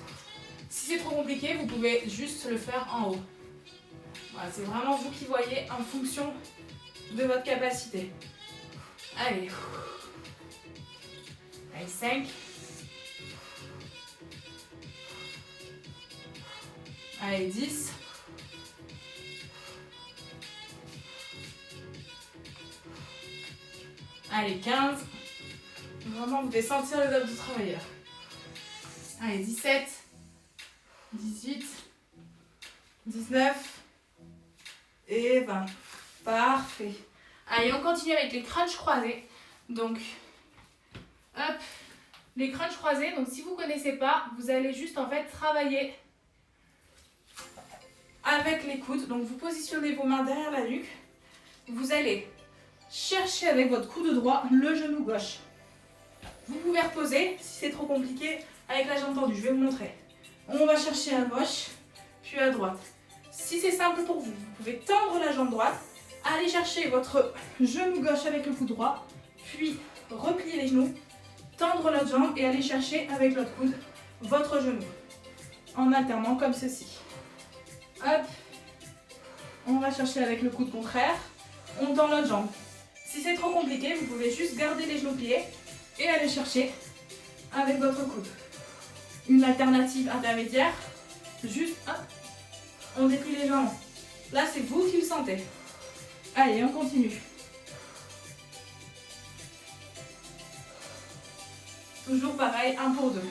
Si c'est trop compliqué, vous pouvez juste le faire en haut. Voilà, c'est vraiment vous qui voyez en fonction de votre capacité. Allez. Allez, 5. Allez, 10. Allez, 15. Vraiment, vous devez sentir les abdos travailler là. Allez, 17. 18. 19. Et 20. Parfait. Allez, on continue avec les crunchs croisés. Donc, hop, les crunchs croisés. Donc, si vous ne connaissez pas, vous allez juste en fait travailler avec les coudes. Donc, vous positionnez vos mains derrière la nuque. Vous allez chercher avec votre coude droit le genou gauche. Vous pouvez reposer si c'est trop compliqué avec la jambe tendue. Je vais vous montrer. On va chercher à gauche, puis à droite. Si c'est simple pour vous, vous pouvez tendre la jambe droite, aller chercher votre genou gauche avec le coude droit, puis replier les genoux, tendre l'autre jambe et aller chercher avec l'autre coude votre genou. En alternant comme ceci. Hop. On va chercher avec le coude contraire. On tend l'autre jambe. Si c'est trop compliqué, vous pouvez juste garder les genoux pliés et aller chercher avec votre coude. Une alternative intermédiaire, juste hop, on déplie les jambes. Là, c'est vous qui le sentez. Allez, on continue. Toujours pareil, 1 pour 2.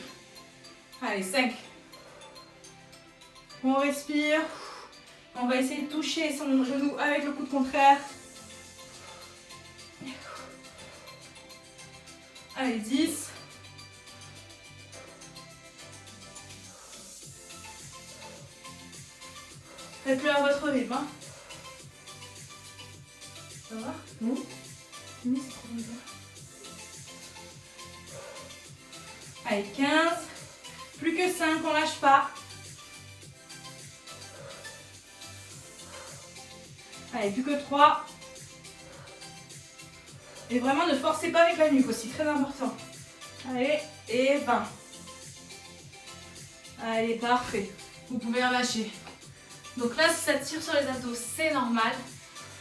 Allez, 5. On respire. On va essayer de toucher son genou avec le coude contraire. Allez, 10. Faites-le à votre rythme. Hein. Ça va? Oui. Oui, c'est trop bien. Allez, 15. Plus que 5, on lâche pas. Allez, plus que 3. Et vraiment, ne forcez pas avec la nuque aussi, très important. Allez, et 20. Allez, parfait. Vous pouvez relâcher. Donc là, si ça tire sur les abdos, c'est normal.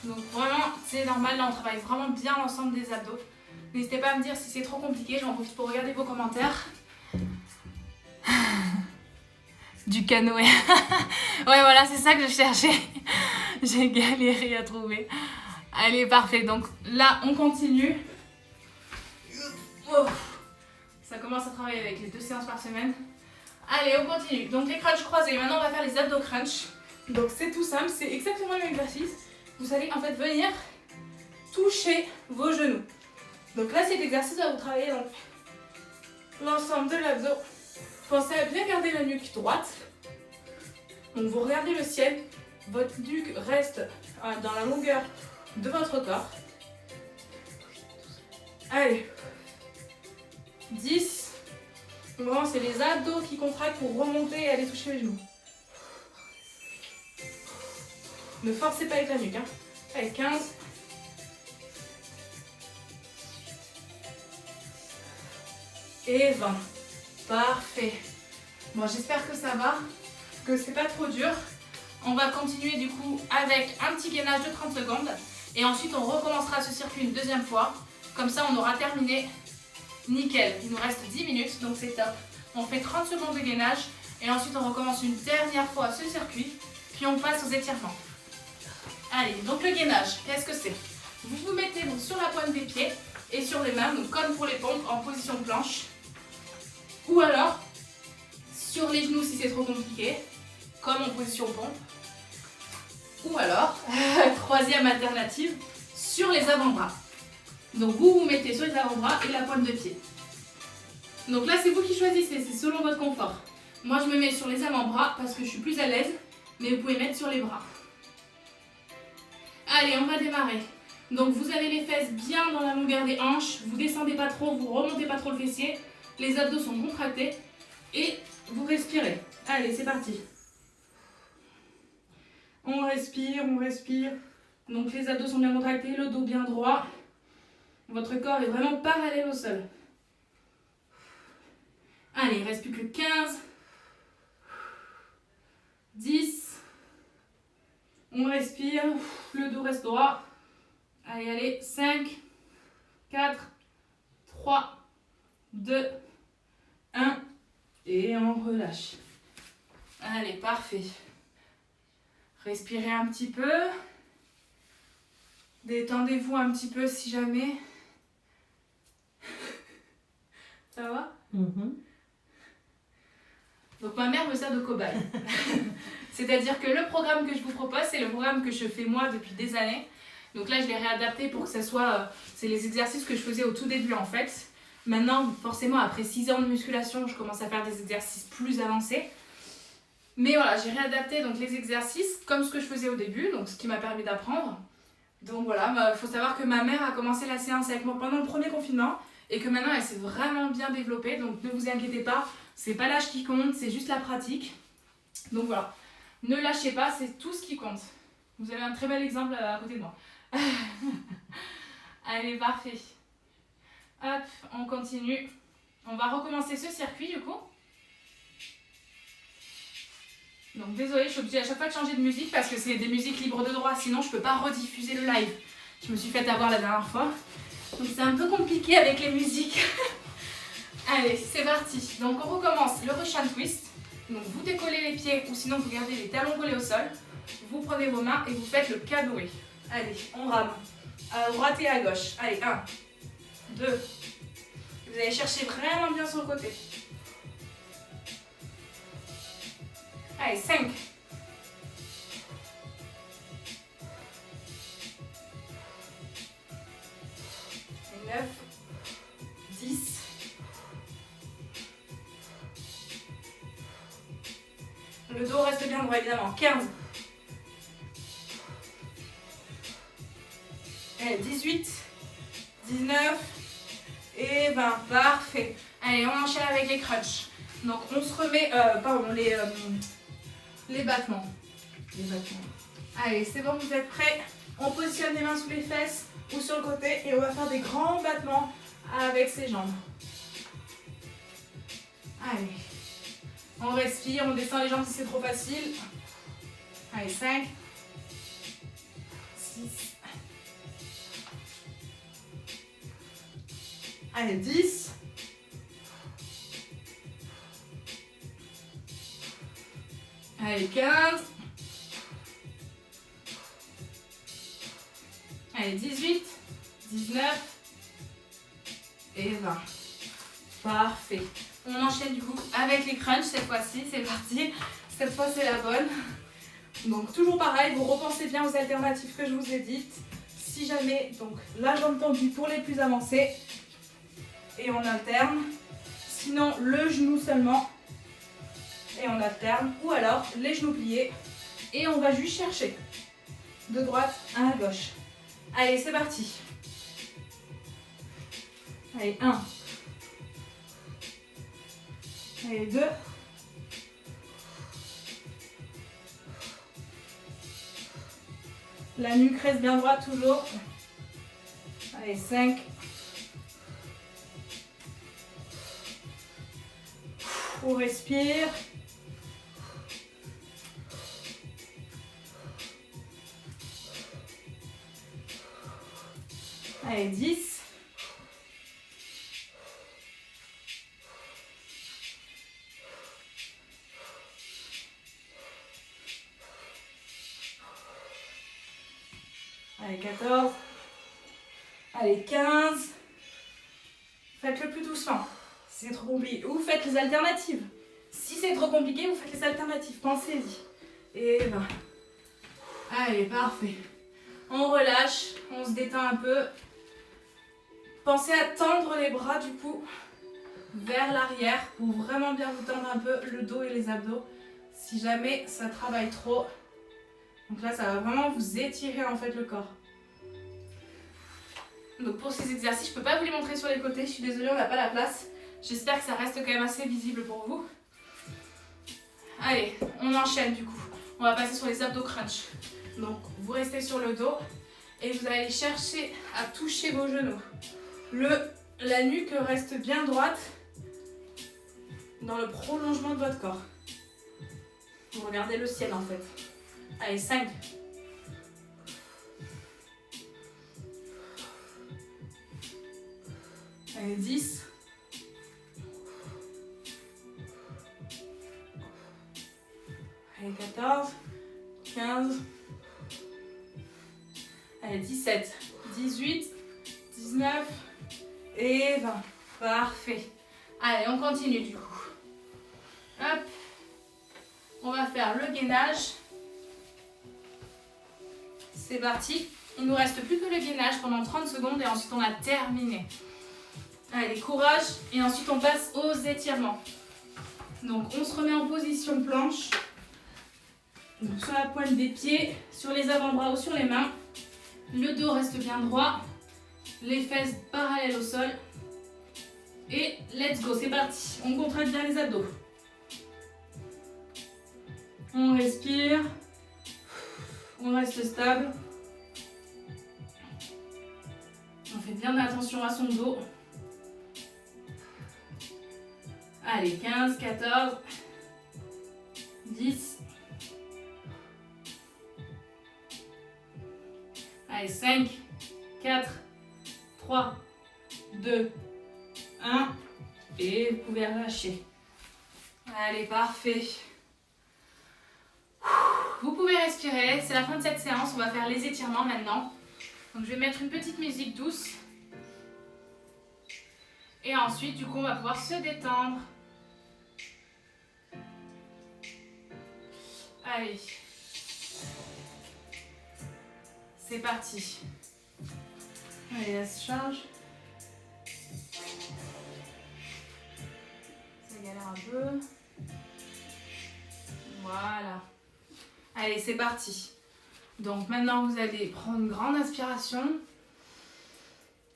Donc vraiment, c'est normal. Là, on travaille vraiment bien l'ensemble des abdos. N'hésitez pas à me dire si c'est trop compliqué. J'en profite pour regarder vos commentaires. Du canoë. Ouais, voilà, c'est ça que je cherchais. J'ai galéré à trouver. Allez, parfait. Donc là, on continue. Oh. Ça commence à travailler avec les 2 séances par semaine. Allez, on continue. Donc les crunchs croisés. Maintenant, on va faire les abdos crunch. Donc c'est tout simple. C'est exactement le même exercice. Vous allez en fait venir toucher vos genoux. Donc là, cet exercice va vous travailler donc l'ensemble de l'abdos. Pensez à bien garder la nuque droite. Donc vous regardez le ciel. Votre nuque reste dans la longueur de votre corps. Allez. 10. Vraiment, c'est les abdos qui contractent pour remonter et aller toucher les genoux. Ne forcez pas avec la nuque. Hein. Allez, 15. Et 20. Parfait. Bon, j'espère que ça va, que c'est pas trop dur. On va continuer du coup avec un petit gainage de 30 secondes. Et ensuite, on recommencera ce circuit une deuxième fois. Comme ça, on aura terminé nickel. Il nous reste 10 minutes, donc c'est top. On fait 30 secondes de gainage. Et ensuite, on recommence une dernière fois ce circuit. Puis on passe aux étirements. Allez, donc le gainage, qu'est-ce que c'est? Vous vous mettez donc sur la pointe des pieds et sur les mains, donc comme pour les pompes, en position planche. Ou alors, sur les genoux si c'est trop compliqué, comme en position pompe. Ou alors, troisième alternative, sur les avant-bras. Donc vous vous mettez sur les avant-bras et la pointe de pied. Donc là, c'est vous qui choisissez, c'est selon votre confort. Moi, je me mets sur les avant-bras parce que je suis plus à l'aise, mais vous pouvez mettre sur les bras. Allez, on va démarrer. Donc vous avez les fesses bien dans la longueur des hanches, vous descendez pas trop, vous remontez pas trop le fessier, les abdos sont contractés et vous respirez. Allez, c'est parti. On respire, on respire. Donc les abdos sont bien contractés, le dos bien droit. Votre corps est vraiment parallèle au sol. Allez, il ne reste plus que 15, 10, On respire, le dos reste droit. Allez, allez, 5, 4, 3, 2, 1. Et on relâche. Allez, parfait. Respirez un petit peu. Détendez-vous un petit peu si jamais. Ça va? Donc ma mère me sert de cobaye. C'est-à-dire que le programme que je vous propose, c'est le programme que je fais moi depuis des années. Donc là, je l'ai réadapté pour que ça soit... c'est les exercices que je faisais au tout début en fait. Maintenant, forcément, après 6 ans de musculation, je commence à faire des exercices plus avancés. Mais voilà, j'ai réadapté donc les exercices comme ce que je faisais au début, donc ce qui m'a permis d'apprendre. Donc voilà, faut savoir que ma mère a commencé la séance avec moi pendant le premier confinement et que maintenant elle s'est vraiment bien développée. Donc ne vous inquiétez pas, c'est pas l'âge qui compte, c'est juste la pratique. Donc voilà, ne lâchez pas, c'est tout ce qui compte. Vous avez un très bel exemple à côté de moi. Allez, parfait. Hop, on continue. On va recommencer ce circuit du coup. Donc désolée, je suis obligée à chaque fois de changer de musique parce que c'est des musiques libres de droit, sinon je peux pas rediffuser le live. Je me suis fait avoir la dernière fois. Donc c'est un peu compliqué avec les musiques. Allez, c'est parti. Donc on recommence le Russian Twist. Donc vous décollez les pieds ou sinon vous gardez les talons collés au sol. Vous prenez vos mains et vous faites le canoë. Allez, on rame. À droite et à gauche. Allez, 1, 2. Vous allez chercher vraiment bien sur le côté. Allez, 5. 9, 10. Le dos reste bien droit évidemment. 15. Allez, 18, 19 et 20. Parfait. Allez, on enchaîne avec les crunchs. Donc on se remet, les battements. Allez, c'est bon, vous êtes prêts? On positionne les mains sous les fesses ou sur le côté et on va faire des grands battements avec ses jambes. Allez, on respire, on descend les jambes si c'est trop facile. Allez, 5, 6, allez, 10. Allez, 15. Allez, 18, 19 et 20. Parfait. On enchaîne du coup avec les crunchs cette fois-ci. C'est parti. Cette fois, c'est la bonne. Donc, toujours pareil, vous repensez bien aux alternatives que je vous ai dites. Si jamais, donc la jambe tendue pour les plus avancés. Et on alterne. Sinon, le genou seulement. Et on alterne. Ou alors, les genoux pliés. Et on va juste chercher. De droite à gauche. Allez, c'est parti. Allez, 1. Allez, 2. La nuque reste bien droite toujours. Allez, 5. On respire. Allez, 10. Allez, 14. Allez, 15. Faites-le plus doucement. Si c'est trop compliqué, vous faites les alternatives. Si c'est trop compliqué, vous faites les alternatives. Pensez-y. Et 20. Allez, parfait. On relâche, on se détend un peu. Pensez à tendre les bras du coup vers l'arrière pour vraiment bien vous tendre un peu le dos et les abdos. Si jamais ça travaille trop. Donc là, ça va vraiment vous étirer en fait le corps. Donc pour ces exercices, je ne peux pas vous les montrer sur les côtés. Je suis désolée, on n'a pas la place. J'espère que ça reste quand même assez visible pour vous. Allez, on enchaîne du coup. On va passer sur les abdos crunch. Donc vous restez sur le dos et vous allez chercher à toucher vos genoux. La nuque reste bien droite dans le prolongement de votre corps. Vous regardez le ciel en fait. Allez, 5, Allez, 10. Allez, 14, 15. Allez, 17, 18, 19 et 20. Parfait. Allez, on continue du coup. Hop. On va faire le gainage. C'est parti. Il nous reste plus que le gainage pendant 30 secondes et ensuite on a terminé. Allez, courage. Et ensuite on passe aux étirements. Donc on se remet en position planche. Donc sur la pointe des pieds, sur les avant-bras ou sur les mains. Le dos reste bien droit. Les fesses parallèles au sol. Et let's go, c'est parti. On contracte bien les abdos. On respire. On reste stable. On fait bien attention à son dos. Allez, 15, 14, 10. Allez, 5, 4, 3, 2, 1. Et vous pouvez relâcher. Allez, parfait. Vous pouvez respirer. C'est la fin de cette séance. On va faire les étirements maintenant. Donc, je vais mettre une petite musique douce. Et ensuite, du coup, on va pouvoir se détendre. Allez. C'est parti. Allez, elle se charge. Ça galère un peu. Voilà. Allez, c'est parti. Donc maintenant, vous allez prendre une grande inspiration.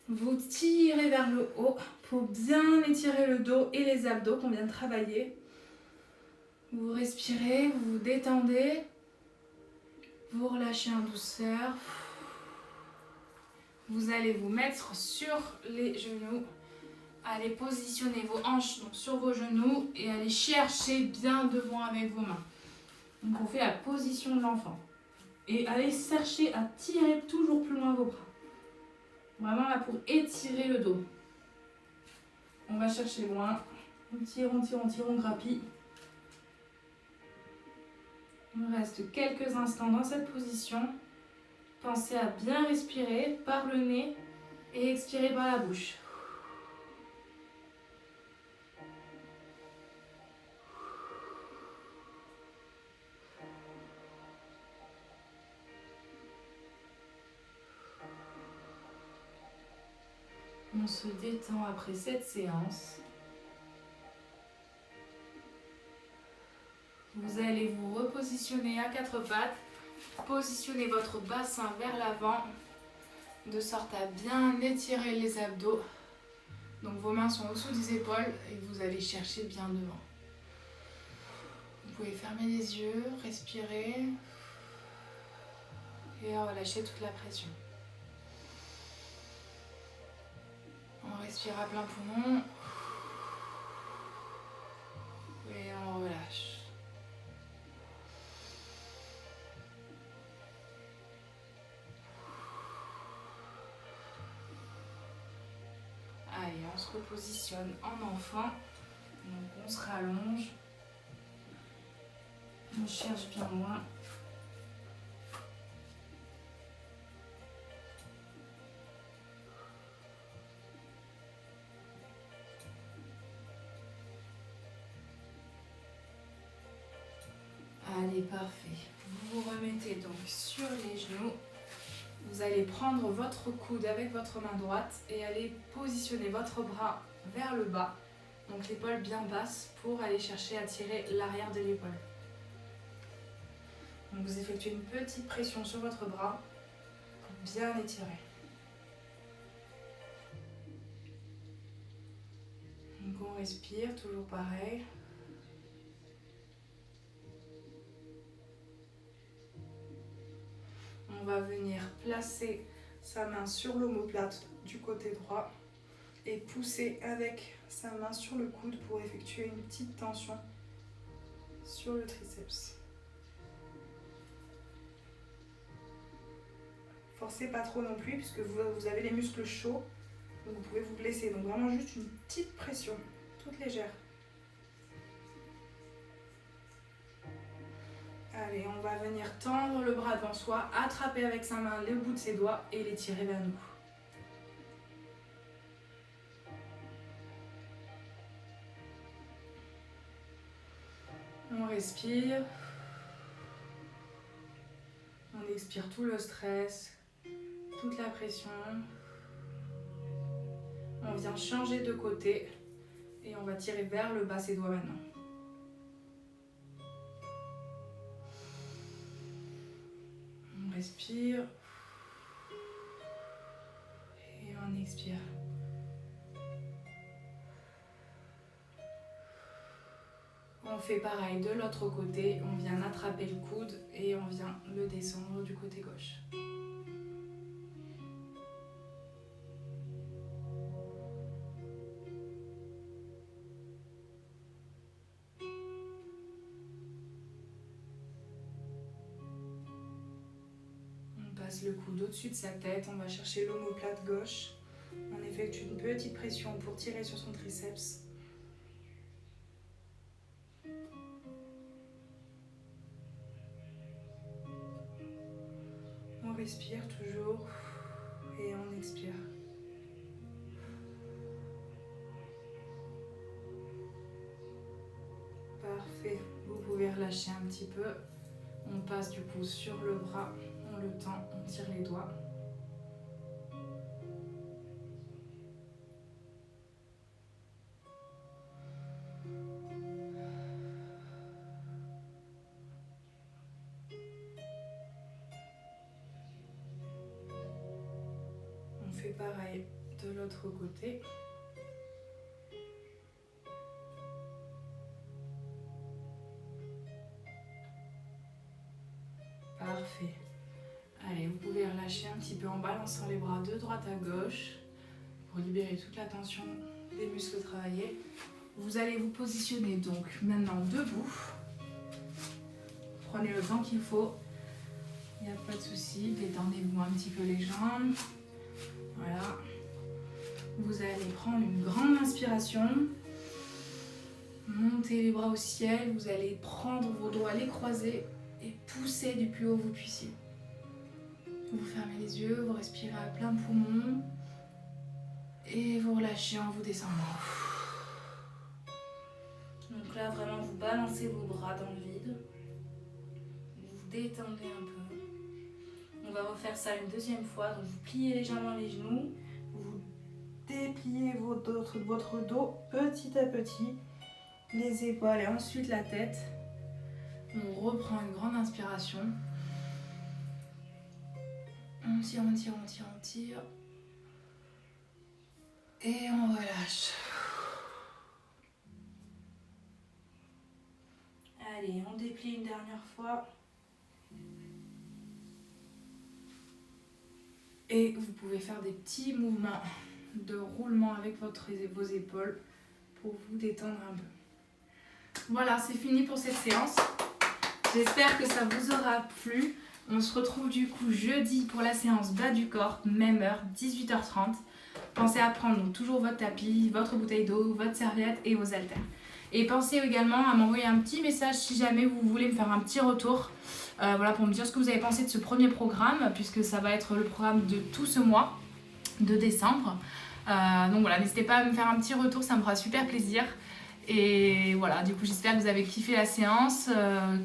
Vous tirez vers le haut pour bien étirer le dos et les abdos qu'on vient de travailler. Vous respirez, vous vous détendez. Vous relâchez en douceur. Vous allez vous mettre sur les genoux. Allez positionner vos hanches donc sur vos genoux et allez chercher bien devant avec vos mains. Donc on fait la position de l'enfant. Et allez chercher à tirer toujours plus loin vos bras. Vraiment là pour étirer le dos. On va chercher loin. On tire, on tire, on tire, on grappille. On reste quelques instants dans cette position. Pensez à bien respirer par le nez et expirer par la bouche. On se détend après cette séance. Vous allez vous repositionner à quatre pattes. Positionnez votre bassin vers l'avant de sorte à bien étirer les abdos. Donc vos mains sont au-dessous des épaules et vous allez chercher bien devant. Vous pouvez fermer les yeux, respirer et relâcher toute la pression. On respire à plein poumon et on relâche. Allez, on se repositionne en enfant. Donc on se rallonge. On cherche bien loin. Allez, parfait. Vous vous remettez donc sur les genoux. Vous allez prendre votre coude avec votre main droite et aller positionner votre bras vers le bas. Donc l'épaule bien basse pour aller chercher à tirer l'arrière de l'épaule. Donc vous effectuez une petite pression sur votre bras pour bien étirer. Donc on respire, toujours pareil. On va venir placer sa main sur l'omoplate du côté droit et pousser avec sa main sur le coude pour effectuer une petite tension sur le triceps. Forcez pas trop non plus puisque vous avez les muscles chauds. Donc vous pouvez vous blesser. Donc vraiment juste une petite pression, toute légère. Allez, on va venir tendre le bras devant soi, attraper avec sa main le bout de ses doigts et les tirer vers nous. On respire. On expire tout le stress, toute la pression. On vient changer de côté et on va tirer vers le bas ses doigts maintenant. On respire et on expire. On fait pareil de l'autre côté, on vient attraper le coude et on vient le descendre du côté gauche. On passe le coude au-dessus de sa tête, on va chercher l'omoplate gauche. On effectue une petite pression pour tirer sur son triceps. On respire toujours et on expire. Parfait. Vous pouvez relâcher un petit peu. On passe du coup sur le bras, on le tend, on tire les doigts. Pareil de l'autre côté. Parfait. Allez, vous pouvez relâcher un petit peu en balançant les bras de droite à gauche pour libérer toute la tension des muscles travaillés. Vous allez vous positionner donc maintenant debout. Prenez le temps qu'il faut. Il n'y a pas de souci. Détendez-vous un petit peu les jambes. Voilà. Vous allez prendre une grande inspiration. Montez les bras au ciel. Vous allez prendre vos doigts, les croiser et pousser du plus haut vous puissiez. Vous fermez les yeux, vous respirez à plein poumon et vous relâchez en vous descendant. Donc là, vraiment, vous balancez vos bras dans le vide. Vous vous détendez un peu. On va refaire ça une deuxième fois. Donc vous pliez légèrement les genoux, vous dépliez votre dos petit à petit, les épaules et ensuite la tête. On reprend une grande inspiration. On tire, on tire, on tire, on tire. Et on relâche. Allez, on déplie une dernière fois. Et vous pouvez faire des petits mouvements de roulement avec vos épaules pour vous détendre un peu. Voilà, c'est fini pour cette séance. J'espère que ça vous aura plu. On se retrouve du coup jeudi pour la séance bas du corps, même heure, 18h30. Pensez à prendre donc toujours votre tapis, votre bouteille d'eau, votre serviette et vos haltères. Et pensez également à m'envoyer un petit message si jamais vous voulez me faire un petit retour. Voilà, pour me dire ce que vous avez pensé de ce premier programme, puisque ça va être le programme de tout ce mois de décembre. Donc voilà, n'hésitez pas à me faire un petit retour, ça me fera super plaisir. Et voilà, du coup j'espère que vous avez kiffé la séance,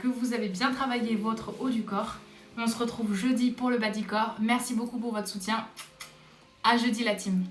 que vous avez bien travaillé votre haut du corps. On se retrouve jeudi pour le bas du corps. Merci beaucoup pour votre soutien. À jeudi la team.